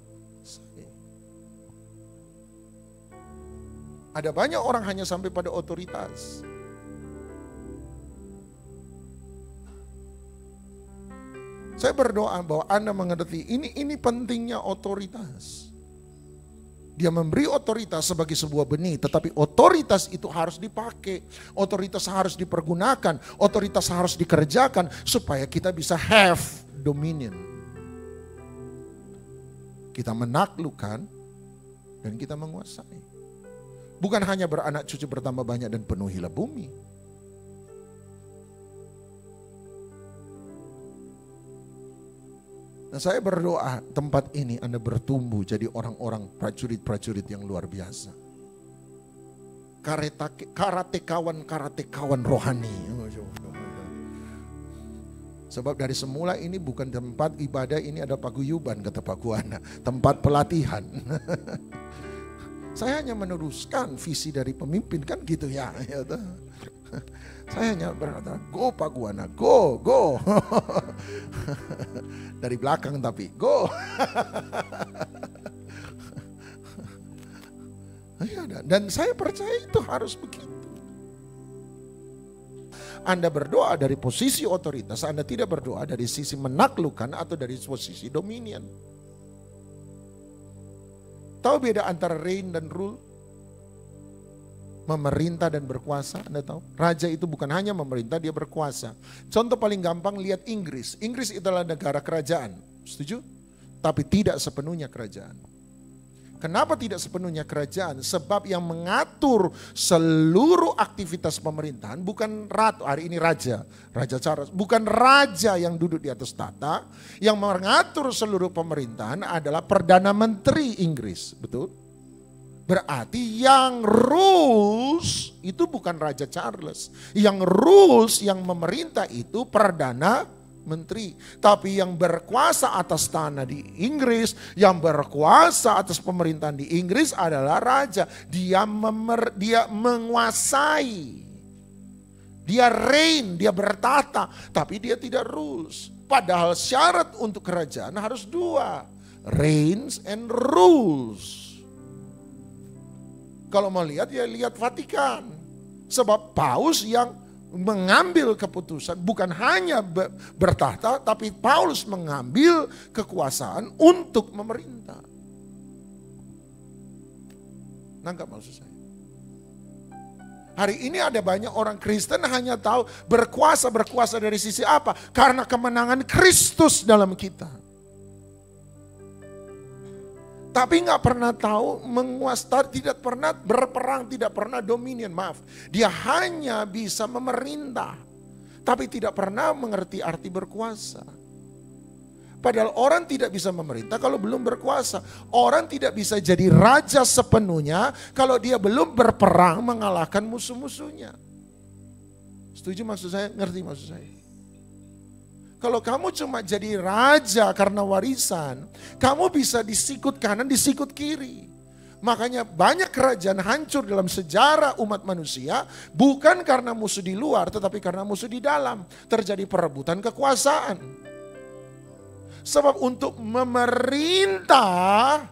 Ada banyak orang hanya sampai pada otoritas. Saya berdoa bahwa Anda mengerti ini pentingnya otoritas. Dia memberi otoritas sebagai sebuah benih, tetapi otoritas itu harus dipakai, otoritas harus dipergunakan, otoritas harus dikerjakan supaya kita bisa have dominion. Kita menaklukkan dan kita menguasai. Bukan hanya beranak cucu bertambah banyak dan penuhilah bumi. Nah, saya berdoa tempat ini Anda bertumbuh jadi orang-orang prajurit-prajurit yang luar biasa. Karatekawan rohani. Sebab dari semula ini bukan tempat ibadah, ini ada paguyuban kata Pak Guana. Tempat pelatihan. Saya hanya meneruskan visi dari pemimpin kan gitu ya. Saya hanya berkata, go Pak Guana, go. Dari belakang tapi, go. Dan saya percaya itu harus begitu. Anda berdoa dari posisi otoritas, Anda tidak berdoa dari sisi menaklukkan atau dari posisi dominion. Tahu beda antara reign dan rule? Memerintah dan berkuasa, Anda tahu? Raja itu bukan hanya memerintah, dia berkuasa. Contoh paling gampang, lihat Inggris. Inggris adalah negara kerajaan, setuju? Tapi tidak sepenuhnya kerajaan. Kenapa tidak sepenuhnya kerajaan? Sebab yang mengatur seluruh aktivitas pemerintahan bukan ratu, hari ini Raja Charles, bukan raja yang duduk di atas tahta. Yang mengatur seluruh pemerintahan adalah Perdana Menteri Inggris, betul? Berarti yang rules itu bukan Raja Charles. Yang rules, yang memerintah itu Perdana Menteri. Tapi yang berkuasa atas tanah di Inggris, yang berkuasa atas pemerintahan di Inggris adalah raja. Dia menguasai. Dia reign, dia bertata, tapi dia tidak rules. Padahal syarat untuk kerajaan harus dua, reigns and rules. Kalau mau lihat, ya lihat Vatikan. Sebab Paus yang mengambil keputusan, bukan hanya bertahta, tapi Paulus mengambil kekuasaan untuk memerintah. Nangkap maksud saya? Hari ini ada banyak orang Kristen hanya tahu berkuasa dari sisi apa? Karena kemenangan Kristus dalam kita. Tapi nggak pernah tahu menguasai, tidak pernah berperang, tidak pernah dominion, maaf. Dia hanya bisa memerintah, tapi tidak pernah mengerti arti berkuasa. Padahal orang tidak bisa memerintah kalau belum berkuasa. Orang tidak bisa jadi raja sepenuhnya kalau dia belum berperang mengalahkan musuh-musuhnya. Setuju maksud saya? Ngerti maksud saya? Kalau kamu cuma jadi raja karena warisan, kamu bisa disikut kanan, disikut kiri. Makanya banyak kerajaan hancur dalam sejarah umat manusia, bukan karena musuh di luar, tetapi karena musuh di dalam. Terjadi perebutan kekuasaan. Sebab untuk memerintah,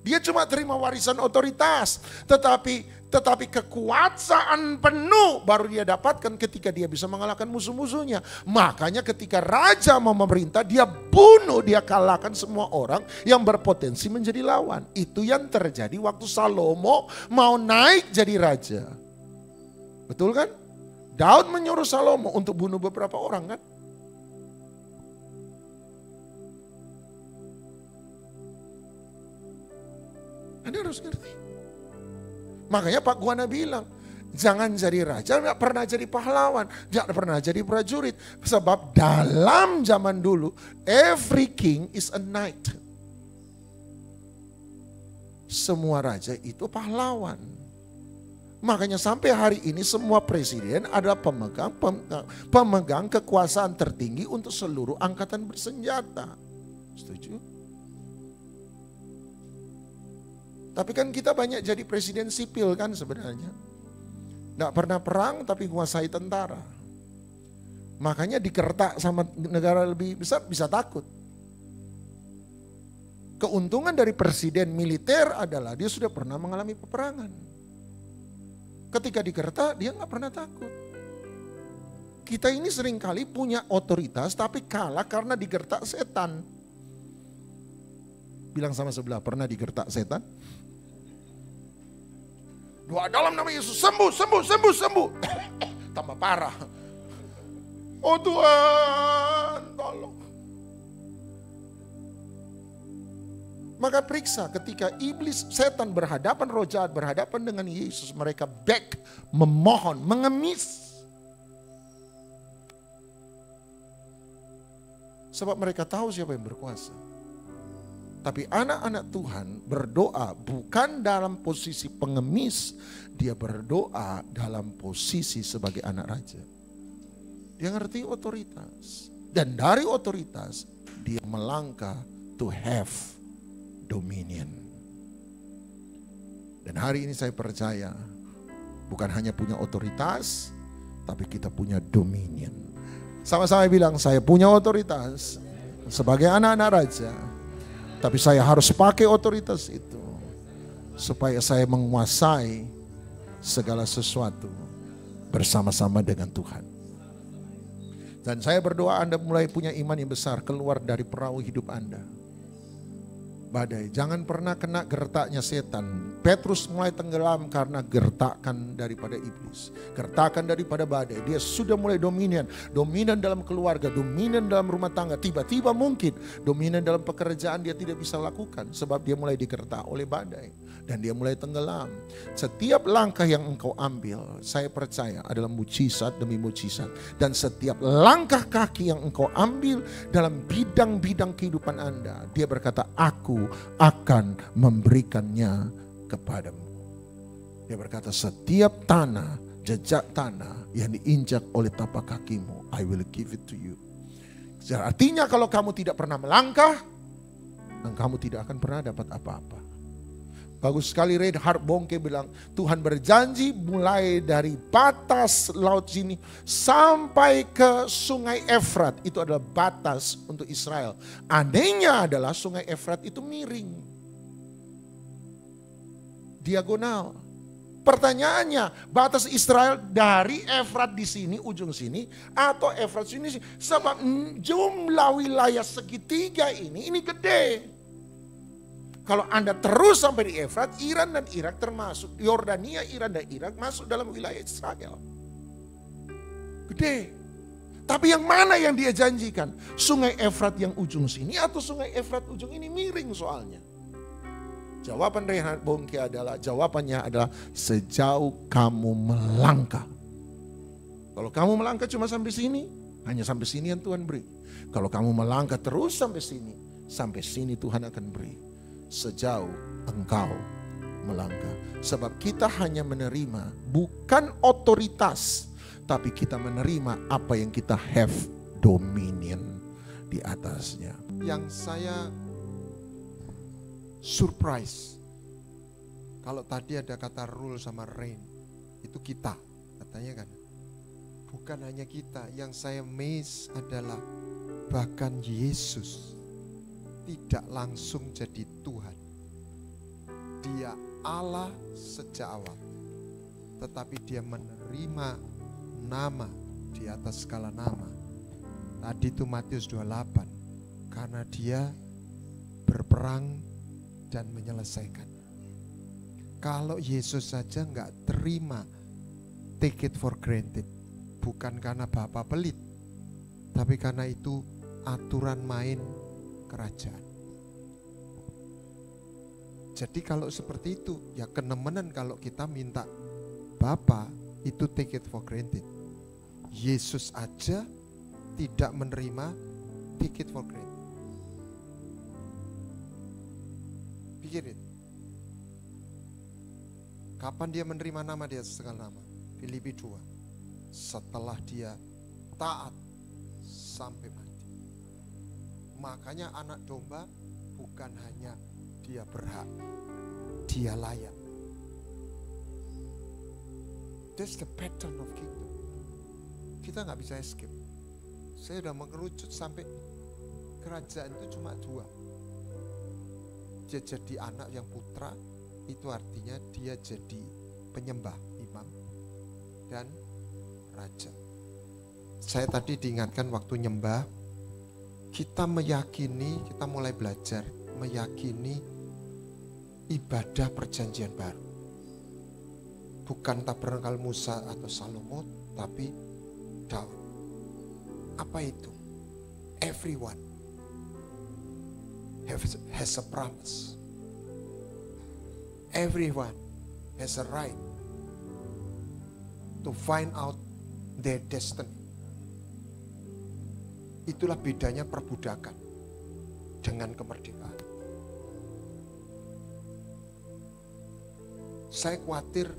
dia cuma terima warisan otoritas. Tetapi kekuasaan penuh baru dia dapatkan ketika dia bisa mengalahkan musuh-musuhnya. Makanya ketika raja mau memerintah, dia bunuh, dia kalahkan semua orang yang berpotensi menjadi lawan. Itu yang terjadi waktu Salomo mau naik jadi raja. Betul kan? Daud menyuruh Salomo untuk bunuh beberapa orang kan? Anda harus ngerti. Makanya Pak Guana bilang, jangan jadi raja, gak pernah jadi pahlawan, gak pernah jadi prajurit. Sebab dalam zaman dulu, every king is a knight. Semua raja itu pahlawan. Makanya sampai hari ini semua presiden adalah pemegang kekuasaan tertinggi untuk seluruh angkatan bersenjata. Setuju? Tapi kan kita banyak jadi presiden sipil kan sebenarnya. Nggak pernah perang tapi menguasai tentara. Makanya dikertak sama negara lebih besar bisa takut. Keuntungan dari presiden militer adalah dia sudah pernah mengalami peperangan. Ketika dikertak dia nggak pernah takut. Kita ini seringkali punya otoritas tapi kalah karena digertak setan. Bilang sama sebelah, pernah digertak setan? Doa dalam nama Yesus, sembuh. Tambah parah. Oh Tuhan, tolong. Maka periksa ketika iblis, setan berhadapan, roh jahat berhadapan dengan Yesus. Mereka beg, memohon, mengemis. Sebab mereka tahu siapa yang berkuasa. Tapi anak-anak Tuhan berdoa bukan dalam posisi pengemis. Dia berdoa dalam posisi sebagai anak raja. Dia ngerti otoritas. Dan dari otoritas dia melangkah to have dominion. Dan hari ini saya percaya bukan hanya punya otoritas, tapi kita punya dominion. Sama-sama bilang, saya punya otoritas sebagai anak-anak raja. Tapi saya harus pakai otoritas itu supaya saya menguasai segala sesuatu bersama-sama dengan Tuhan. Dan saya berdoa Anda mulai punya iman yang besar keluar dari perahu hidup Anda. Badai, jangan pernah kena gertaknya setan. Petrus mulai tenggelam karena gertakan daripada iblis. Gertakan daripada badai. Dia sudah mulai dominan. Dominan dalam keluarga, dominan dalam rumah tangga. Tiba-tiba mungkin dominan dalam pekerjaan dia tidak bisa lakukan. Sebab dia mulai digertak oleh badai. Dan dia mulai tenggelam. Setiap langkah yang engkau ambil, saya percaya adalah mujizat demi mujizat. Dan setiap langkah kaki yang engkau ambil dalam bidang-bidang kehidupan Anda, dia berkata, aku akan memberikannya kepadamu. Dia berkata, setiap tanah, jejak tanah yang diinjak oleh tapak kakimu, I will give it to you. Artinya kalau kamu tidak pernah melangkah, dan kamu tidak akan pernah dapat apa-apa. Bagus sekali Reinhard Bonnke bilang, Tuhan berjanji mulai dari batas laut sini sampai ke sungai Efrat. Itu adalah batas untuk Israel. Anehnya adalah sungai Efrat itu miring. Diagonal. Pertanyaannya, batas Israel dari Efrat di sini, ujung sini, atau Efrat sini. Sebab jumlah wilayah segitiga ini gede. Kalau Anda terus sampai di Efrat, Iran dan Irak termasuk. Yordania, Iran dan Irak masuk dalam wilayah Israel. Gede. Tapi yang mana yang dia janjikan? Sungai Efrat yang ujung sini atau sungai Efrat ujung ini miring soalnya. Jawaban Reinhard Bonnke jawabannya adalah sejauh kamu melangkah. Kalau kamu melangkah cuma sampai sini, hanya sampai sini yang Tuhan beri. Kalau kamu melangkah terus sampai sini Tuhan akan beri. Sejauh engkau melangkah. Sebab kita hanya menerima bukan otoritas, tapi kita menerima apa yang kita have dominion di atasnya. Yang saya surprise, kalau tadi ada kata rule sama reign, itu kita katanya kan. Bukan hanya kita, yang saya miss adalah bahkan Yesus tidak langsung jadi Tuhan. Dia Allah sejak awal. Tetapi dia menerima nama di atas segala nama. Tadi itu Matius 28. Karena dia berperang dan menyelesaikan. Kalau Yesus saja enggak terima take it for granted. Bukan karena Bapa pelit. Tapi karena itu aturan main kerajaan. Jadi kalau seperti itu, ya kenemenan kalau kita minta Bapa itu take it for granted. Yesus aja tidak menerima take it for granted. Pikirin. Kapan dia menerima nama dia segala nama? Filipi 2. Setelah dia taat sampai mati. Makanya anak domba bukan hanya dia berhak, dia layak. That's the pattern of kingdom. Kita gak bisa escape. Saya udah mengerucut sampai kerajaan itu cuma 2. Dia jadi anak yang putra, itu artinya dia jadi penyembah imam dan raja. Saya tadi diingatkan waktu nyembah, kita meyakini, kita mulai belajar meyakini ibadah perjanjian baru. Bukan tabernakal Musa atau Salomo, tapi Daud. Apa itu? Everyone has a promise. Everyone has a right to find out their destiny. Itulah bedanya perbudakan dengan kemerdekaan. Saya khawatir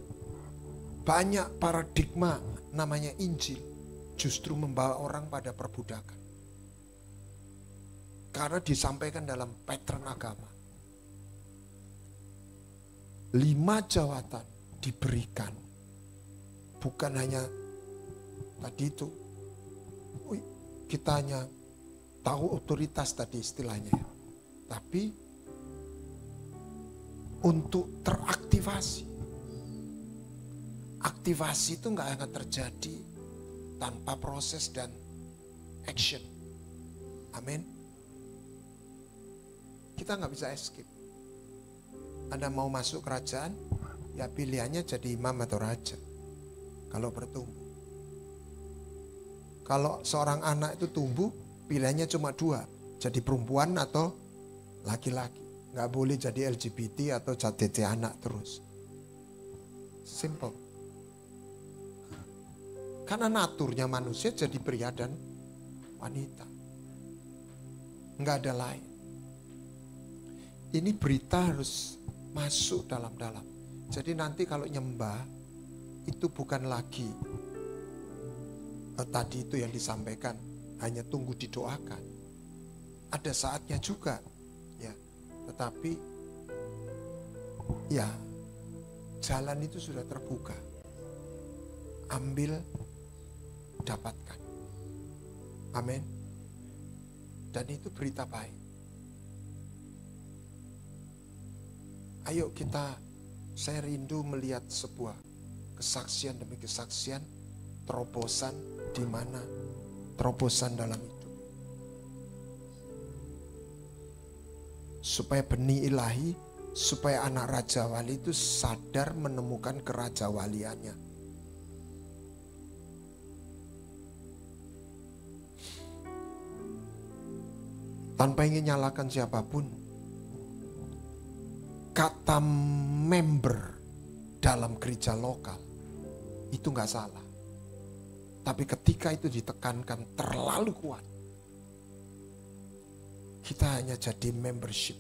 banyak paradigma namanya Injil justru membawa orang pada perbudakan. Karena disampaikan dalam pattern agama. 5 jawatan diberikan. Bukan hanya tadi itu. Kita hanya tahu otoritas tadi istilahnya. Tapi untuk teraktivasi. Aktivasi itu gak akan terjadi tanpa proses dan action. Amin. Kita gak bisa escape. Anda mau masuk kerajaan, ya pilihannya jadi imam atau raja. Kalau bertumbuh. Kalau seorang anak itu tumbuh, pilihannya cuma 2. Jadi perempuan atau laki-laki. Nggak boleh jadi LGBT atau jadi anak terus. Simple. Karena naturnya manusia jadi pria dan wanita. Nggak ada lain. Ini berita harus masuk dalam-dalam. Jadi nanti kalau nyembah, itu bukan lagi tadi itu yang disampaikan, hanya tunggu didoakan. Ada saatnya juga, ya. Tetapi, ya, jalan itu sudah terbuka. Ambil, dapatkan. Amin. Dan itu berita baik. Ayo saya rindu melihat sebuah kesaksian demi kesaksian, terobosan di mana terobosan dalam hidup. Supaya benih ilahi, supaya anak Raja Wali itu sadar menemukan kerajawaliannya. Tanpa ingin nyalakan siapapun, kata member dalam gereja lokal itu nggak salah. Tapi ketika itu ditekankan terlalu kuat, kita hanya jadi membership.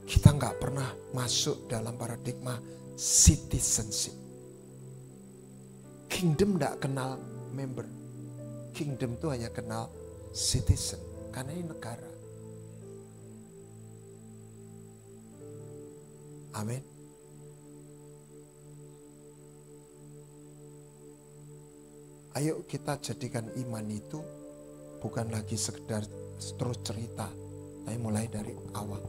Kita nggak pernah masuk dalam paradigma citizenship. Kingdom nggak kenal member. Kingdom itu hanya kenal citizen. Karena ini negara. Amin. Ayo kita jadikan iman itu bukan lagi sekedar terus cerita, tapi mulai dari awal,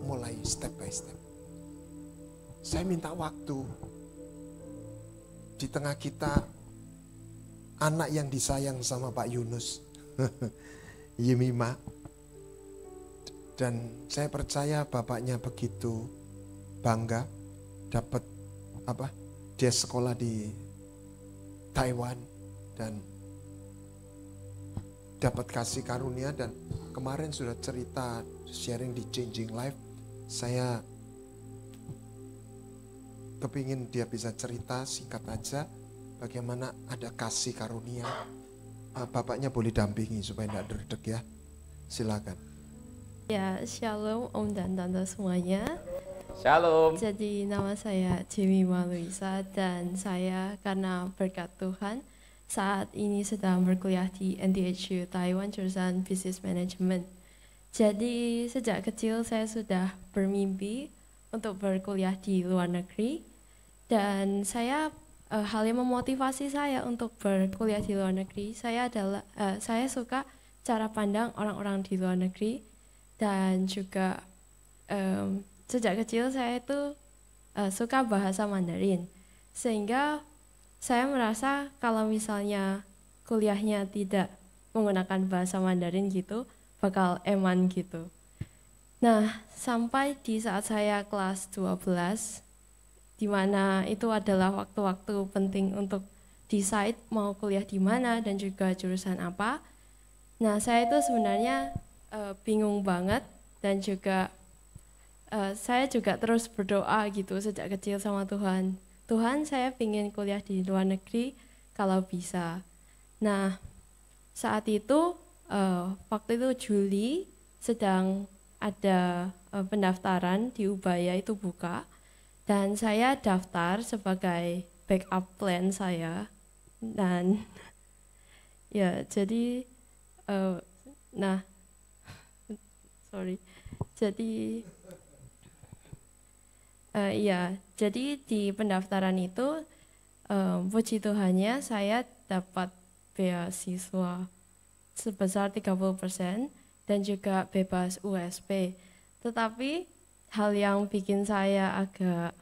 mulai step by step. Saya minta waktu. Di tengah kita anak yang disayang sama Pak Yunus, Yemima, dan saya percaya bapaknya begitu bangga dapat dia sekolah di Taiwan dan dapat kasih karunia, dan kemarin sudah cerita sharing di Changing Life. Saya kepingin dia bisa cerita singkat aja bagaimana ada kasih karunia. Bapaknya boleh dampingi supaya tidak derdek ya. Silakan. Ya, shalom Om dan Tante semuanya. Shalom. Jadi nama saya Jemima Luisa dan saya karena berkat Tuhan saat ini sedang berkuliah di NTHU Taiwan jurusan Business Management. Jadi sejak kecil saya sudah bermimpi untuk berkuliah di luar negeri, dan hal yang memotivasi saya untuk berkuliah di luar negeri, saya suka cara pandang orang-orang di luar negeri, dan juga sejak kecil saya itu suka bahasa Mandarin, sehingga saya merasa kalau misalnya kuliahnya tidak menggunakan bahasa Mandarin gitu, bakal eman gitu. Nah, sampai di saat saya kelas 12, di mana itu adalah waktu-waktu penting untuk decide mau kuliah di mana dan juga jurusan apa. Nah, saya itu sebenarnya bingung banget, dan juga saya juga terus berdoa gitu sejak kecil sama Tuhan. Tuhan, saya ingin kuliah di luar negeri kalau bisa. Nah, saat itu waktu itu Juli sedang ada pendaftaran di Ubaya itu buka. Dan saya daftar sebagai backup plan saya, dan ya jadi jadi di pendaftaran itu puji Tuhannya saya dapat beasiswa sebesar 30% dan juga bebas USP. Tetapi hal yang bikin saya agak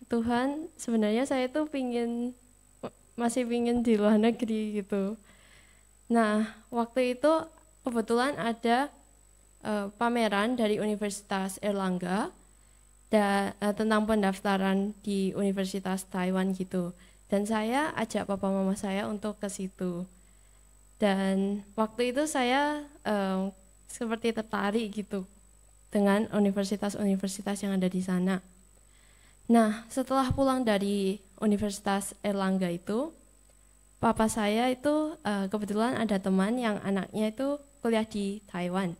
Tuhan, sebenarnya saya tuh masih pingin di luar negeri gitu. Nah, waktu itu kebetulan ada pameran dari Universitas Erlangga tentang pendaftaran di Universitas Taiwan gitu. Dan saya ajak papa mama saya untuk ke situ. Dan waktu itu saya seperti tertarik gitu dengan universitas-universitas yang ada di sana. Nah, setelah pulang dari Universitas Erlangga itu, papa saya itu kebetulan ada teman yang anaknya itu kuliah di Taiwan.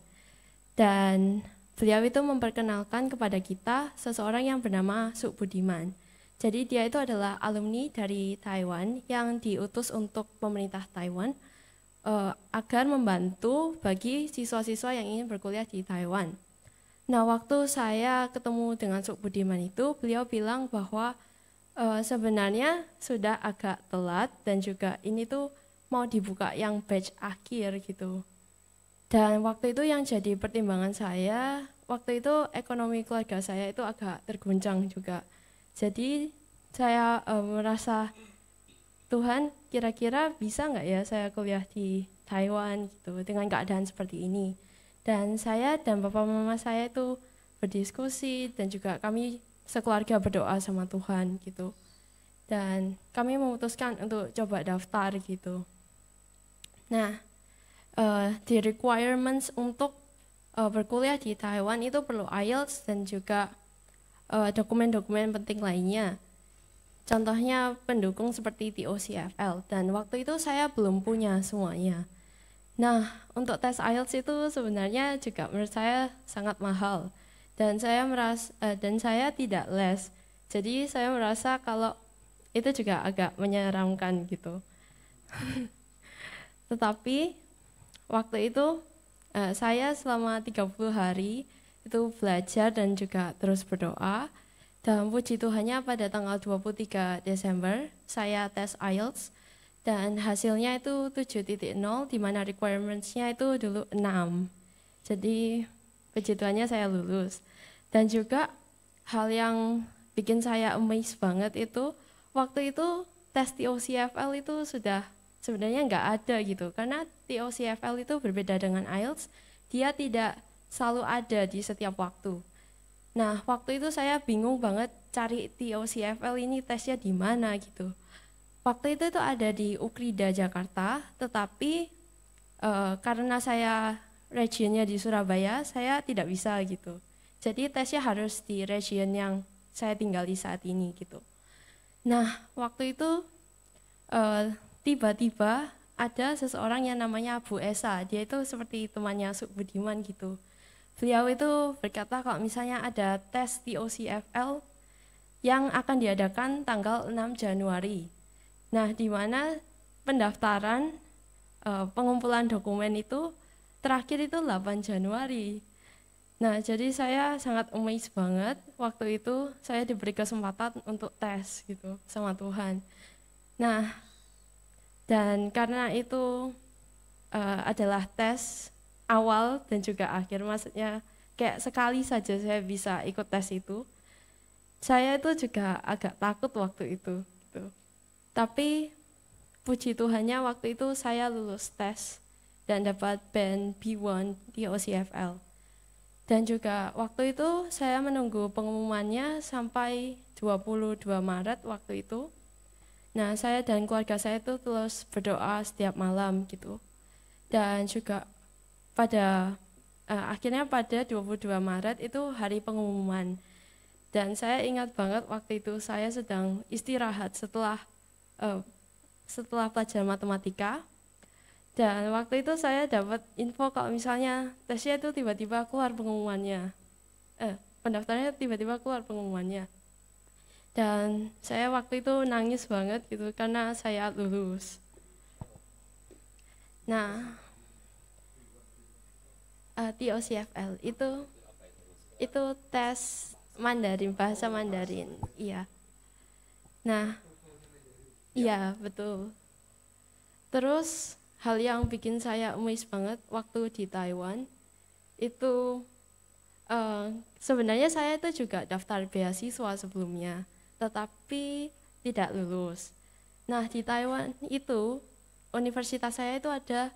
Dan beliau itu memperkenalkan kepada kita seseorang yang bernama Suk Budiman. Jadi dia itu adalah alumni dari Taiwan yang diutus untuk pemerintah Taiwan agar membantu bagi siswa-siswa yang ingin berkuliah di Taiwan. Nah, waktu saya ketemu dengan Suk Budiman itu, beliau bilang bahwa sebenarnya sudah agak telat dan juga ini tuh mau dibuka yang batch akhir gitu. Dan waktu itu yang jadi pertimbangan saya, waktu itu ekonomi keluarga saya itu agak terguncang juga. Jadi saya merasa, Tuhan kira-kira bisa nggak ya saya kuliah di Taiwan gitu dengan keadaan seperti ini. Dan saya dan papa mama saya itu berdiskusi dan juga kami sekeluarga berdoa sama Tuhan gitu. Dan kami memutuskan untuk coba daftar gitu. Nah, the requirements untuk berkuliah di Taiwan itu perlu IELTS dan juga dokumen-dokumen penting lainnya. Contohnya pendukung seperti TOCFL, dan waktu itu saya belum punya semuanya. Nah, untuk tes IELTS itu sebenarnya juga menurut saya sangat mahal, dan saya tidak les. Jadi saya merasa kalau itu juga agak menyeramkan gitu. Tetapi waktu itu saya selama 30 hari itu belajar dan juga terus berdoa. Dan puji Tuhannya pada tanggal 23 Desember saya tes IELTS dan hasilnya itu 7.0 di mana requirements-nya itu dulu 6. Jadi puji Tuhannya saya lulus. Dan juga hal yang bikin saya amazed banget itu waktu itu tes TOCFL itu sudah sebenarnya nggak ada gitu. Karena TOCFL itu berbeda dengan IELTS, dia tidak selalu ada di setiap waktu. Nah, waktu itu saya bingung banget cari TOCFL ini tesnya di mana gitu. Waktu itu ada di Ukrida Jakarta, tetapi karena saya regionnya di Surabaya, saya tidak bisa gitu. Jadi tesnya harus di region yang saya tinggali saat ini gitu. Nah, waktu itu tiba-tiba ada seseorang yang namanya Bu Esa, dia itu seperti temannya Suk Budiman gitu. Beliau itu berkata kalau misalnya ada tes TOCFL yang akan diadakan tanggal 6 Januari. Nah, di mana pendaftaran pengumpulan dokumen itu terakhir itu 8 Januari. Nah, jadi saya sangat amazed banget waktu itu saya diberi kesempatan untuk tes gitu sama Tuhan. Nah, dan karena itu adalah tes awal dan juga akhir, maksudnya kayak sekali saja saya bisa ikut tes itu. Saya itu juga agak takut waktu itu gitu. Tapi puji Tuhannya waktu itu saya lulus tes dan dapat band B1 di OCFL. Dan juga waktu itu saya menunggu pengumumannya sampai 22 Maret waktu itu. Nah, saya dan keluarga saya itu terus berdoa setiap malam gitu. Dan juga akhirnya pada 22 Maret itu hari pengumuman. Dan saya ingat banget waktu itu saya sedang istirahat setelah pelajaran matematika. Dan waktu itu saya dapat info kalau misalnya tesnya itu tiba-tiba keluar pengumumannya. Pendaftarannya tiba-tiba keluar pengumumannya. Dan saya waktu itu nangis banget gitu karena saya lulus. Nah, TOCFL itu tes Mandarin, bahasa Mandarin, iya. Nah, iya betul. Terus hal yang bikin saya amazed banget waktu di Taiwan itu sebenarnya saya itu juga daftar beasiswa sebelumnya, tetapi tidak lulus. Nah, di Taiwan itu universitas saya itu ada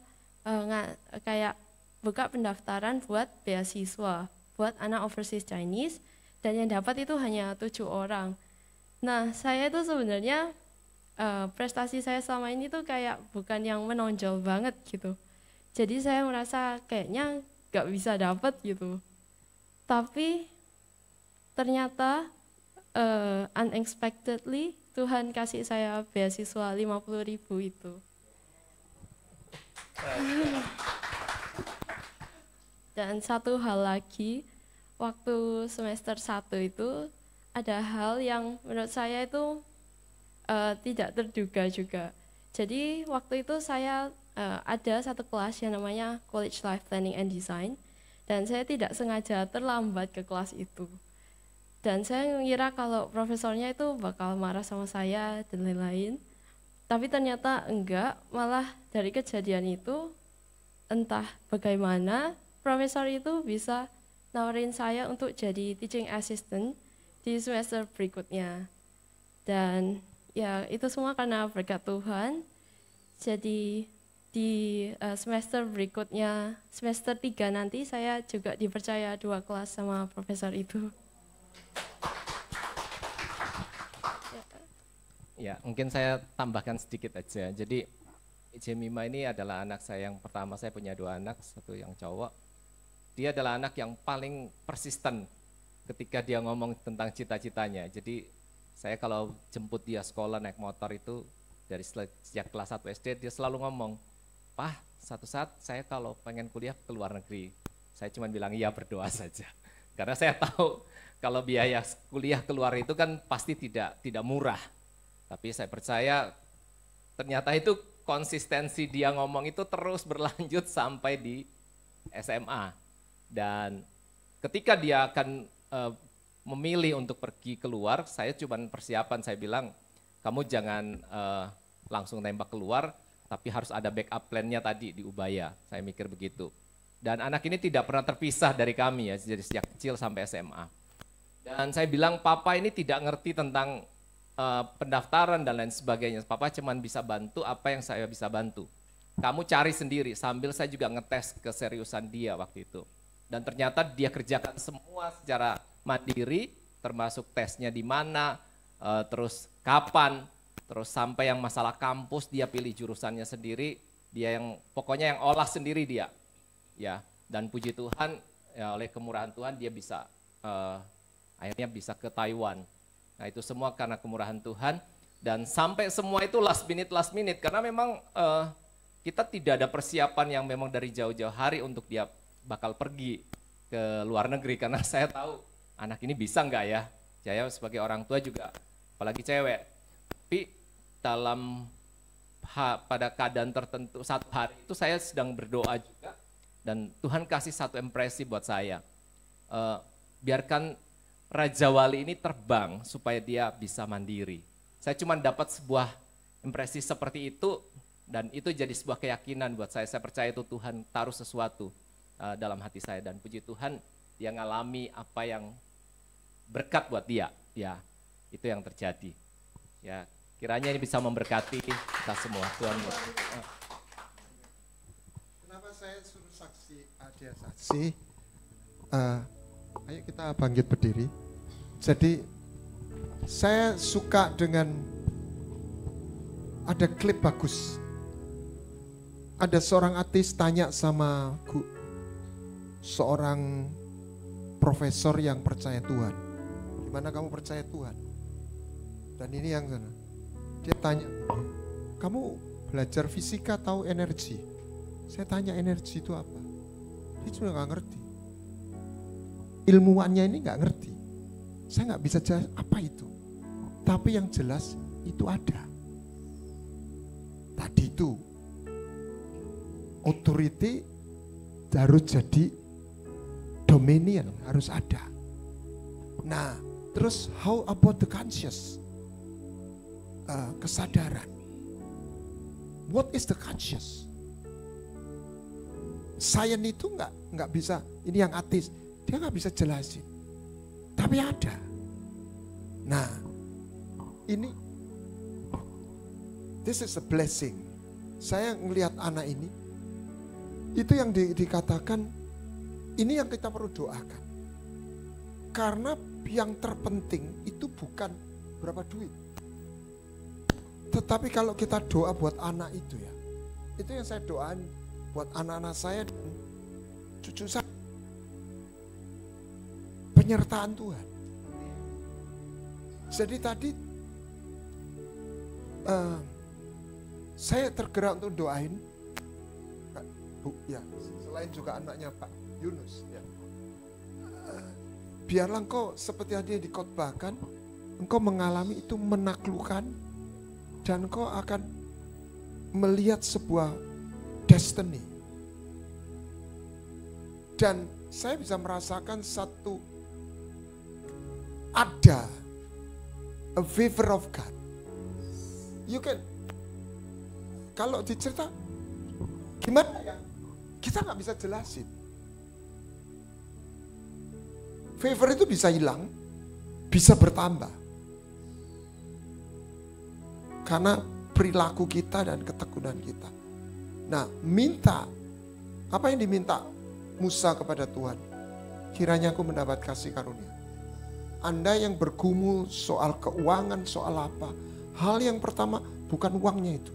kayak buka pendaftaran buat beasiswa, buat anak overseas Chinese, dan yang dapat itu hanya 7 orang. Nah, saya itu sebenarnya prestasi saya selama ini tuh kayak bukan yang menonjol banget gitu. Jadi saya merasa kayaknya gak bisa dapat gitu. Tapi ternyata unexpectedly Tuhan kasih saya beasiswa 50.000 itu. Dan satu hal lagi, waktu semester 1 itu ada hal yang menurut saya itu tidak terduga juga. Jadi waktu itu saya ada satu kelas yang namanya College Life Planning and Design, dan saya tidak sengaja terlambat ke kelas itu. Dan saya mengira kalau profesornya itu bakal marah sama saya dan lain-lain. Tapi ternyata enggak, malah dari kejadian itu entah bagaimana profesor itu bisa nawarin saya untuk jadi teaching assistant di semester berikutnya. Dan ya itu semua karena berkat Tuhan. Jadi di semester berikutnya, semester 3 nanti saya juga dipercaya 2 kelas sama profesor itu. Ya, mungkin saya tambahkan sedikit aja. Jadi Jemima ini adalah anak saya yang pertama. Saya punya 2 anak, satu yang cowok. Dia adalah anak yang paling persisten ketika dia ngomong tentang cita-citanya. Jadi saya kalau jemput dia sekolah naik motor itu dari sejak kelas 1 SD dia selalu ngomong, "Pak, satu saat saya kalau pengen kuliah ke luar negeri." Saya cuma bilang iya, berdoa saja. Karena saya tahu kalau biaya kuliah keluar itu kan pasti tidak murah. Tapi saya percaya ternyata itu konsistensi dia ngomong itu terus berlanjut sampai di SMA. Dan ketika dia akan memilih untuk pergi keluar, saya cuma persiapan, saya bilang, kamu jangan langsung tembak keluar, tapi harus ada backup plan-nya tadi di Ubaya, saya mikir begitu. Dan anak ini tidak pernah terpisah dari kami ya, dari sejak kecil sampai SMA. Dan saya bilang, papa ini tidak ngerti tentang pendaftaran dan lain sebagainya, papa cuma bisa bantu apa yang saya bisa bantu. Kamu cari sendiri, sambil saya juga ngetes keseriusan dia waktu itu. Dan ternyata dia kerjakan semua secara mandiri, termasuk tesnya di mana, terus kapan, terus sampai yang masalah kampus dia pilih jurusannya sendiri, dia yang pokoknya yang olah sendiri dia, ya. Dan puji Tuhan, ya, oleh kemurahan Tuhan dia bisa akhirnya bisa ke Taiwan. Nah itu semua karena kemurahan Tuhan, dan sampai semua itu last minute karena memang kita tidak ada persiapan yang memang dari jauh-jauh hari untuk dia bakal pergi ke luar negeri, karena saya tahu anak ini bisa enggak ya. Saya sebagai orang tua juga, apalagi cewek. Tapi pada keadaan tertentu satu hari itu saya sedang berdoa juga, dan Tuhan kasih satu impresi buat saya. Biarkan Raja Wali ini terbang supaya dia bisa mandiri. Saya cuma dapat sebuah impresi seperti itu, dan itu jadi sebuah keyakinan buat saya. Saya percaya itu Tuhan taruh sesuatu dalam hati saya, dan puji Tuhan dia ngalami apa yang berkat buat dia. Ya, itu yang terjadi. Ya, kiranya ini bisa memberkati kita semua. Tuhan. Kenapa saya suruh saksi? Dia saksi. Ayo kita bangkit berdiri. Jadi saya suka dengan ada klip bagus. Ada seorang artis tanya sama seorang profesor yang percaya Tuhan. Gimana kamu percaya Tuhan? Dan ini yang sana. Dia tanya, kamu belajar fisika tahu energi? Saya tanya energi itu apa? Dia juga gak ngerti. Ilmuwannya ini gak ngerti. Saya gak bisa jelas apa itu. Tapi yang jelas itu ada. Tadi itu authority harus jadi dominion, harus ada. Nah, terus how about the conscious? Kesadaran. What is the conscious? Sains itu nggak bisa, ini yang ateis, dia nggak bisa jelasin. Tapi ada. Nah, ini this is a blessing. Saya ngelihat anak ini, Itu yang dikatakan, ini yang kita perlu doakan. Karena yang terpenting itu bukan berapa duit. Tetapi kalau kita doa buat anak itu ya, itu yang saya doain buat anak-anak saya dan cucu saya. Penyertaan Tuhan. Jadi tadi saya tergerak untuk doain, ya, selain juga anaknya Pak Yunus. Ya. Biarlah engkau seperti yang dikotbahkan, engkau mengalami itu menaklukkan, dan engkau akan melihat sebuah destiny. Dan saya bisa merasakan ada a favor of God. You can, kalau dicerita, gimana ya? Kita nggak bisa jelasin. Favor itu bisa hilang, bisa bertambah. Karena perilaku kita dan ketekunan kita. Nah, minta, apa yang diminta Musa kepada Tuhan? Kiranya aku mendapat kasih karunia. Anda yang bergumul soal keuangan, soal apa, hal yang pertama bukan uangnya itu.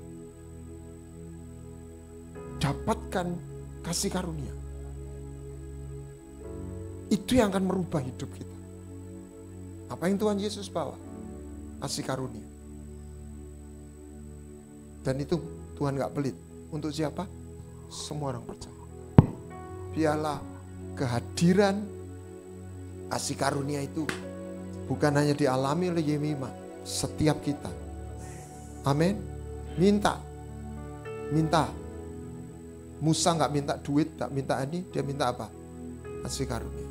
Dapatkan kasih karunia. Itu yang akan merubah hidup kita. Apa yang Tuhan Yesus bawa? Kasih karunia. Dan itu Tuhan gak pelit. Untuk siapa? Semua orang percaya. Biarlah kehadiran kasih karunia itu bukan hanya dialami oleh Yemima, setiap kita. Amin. Minta. Musa gak minta duit, gak minta ini, dia minta apa? Kasih karunia.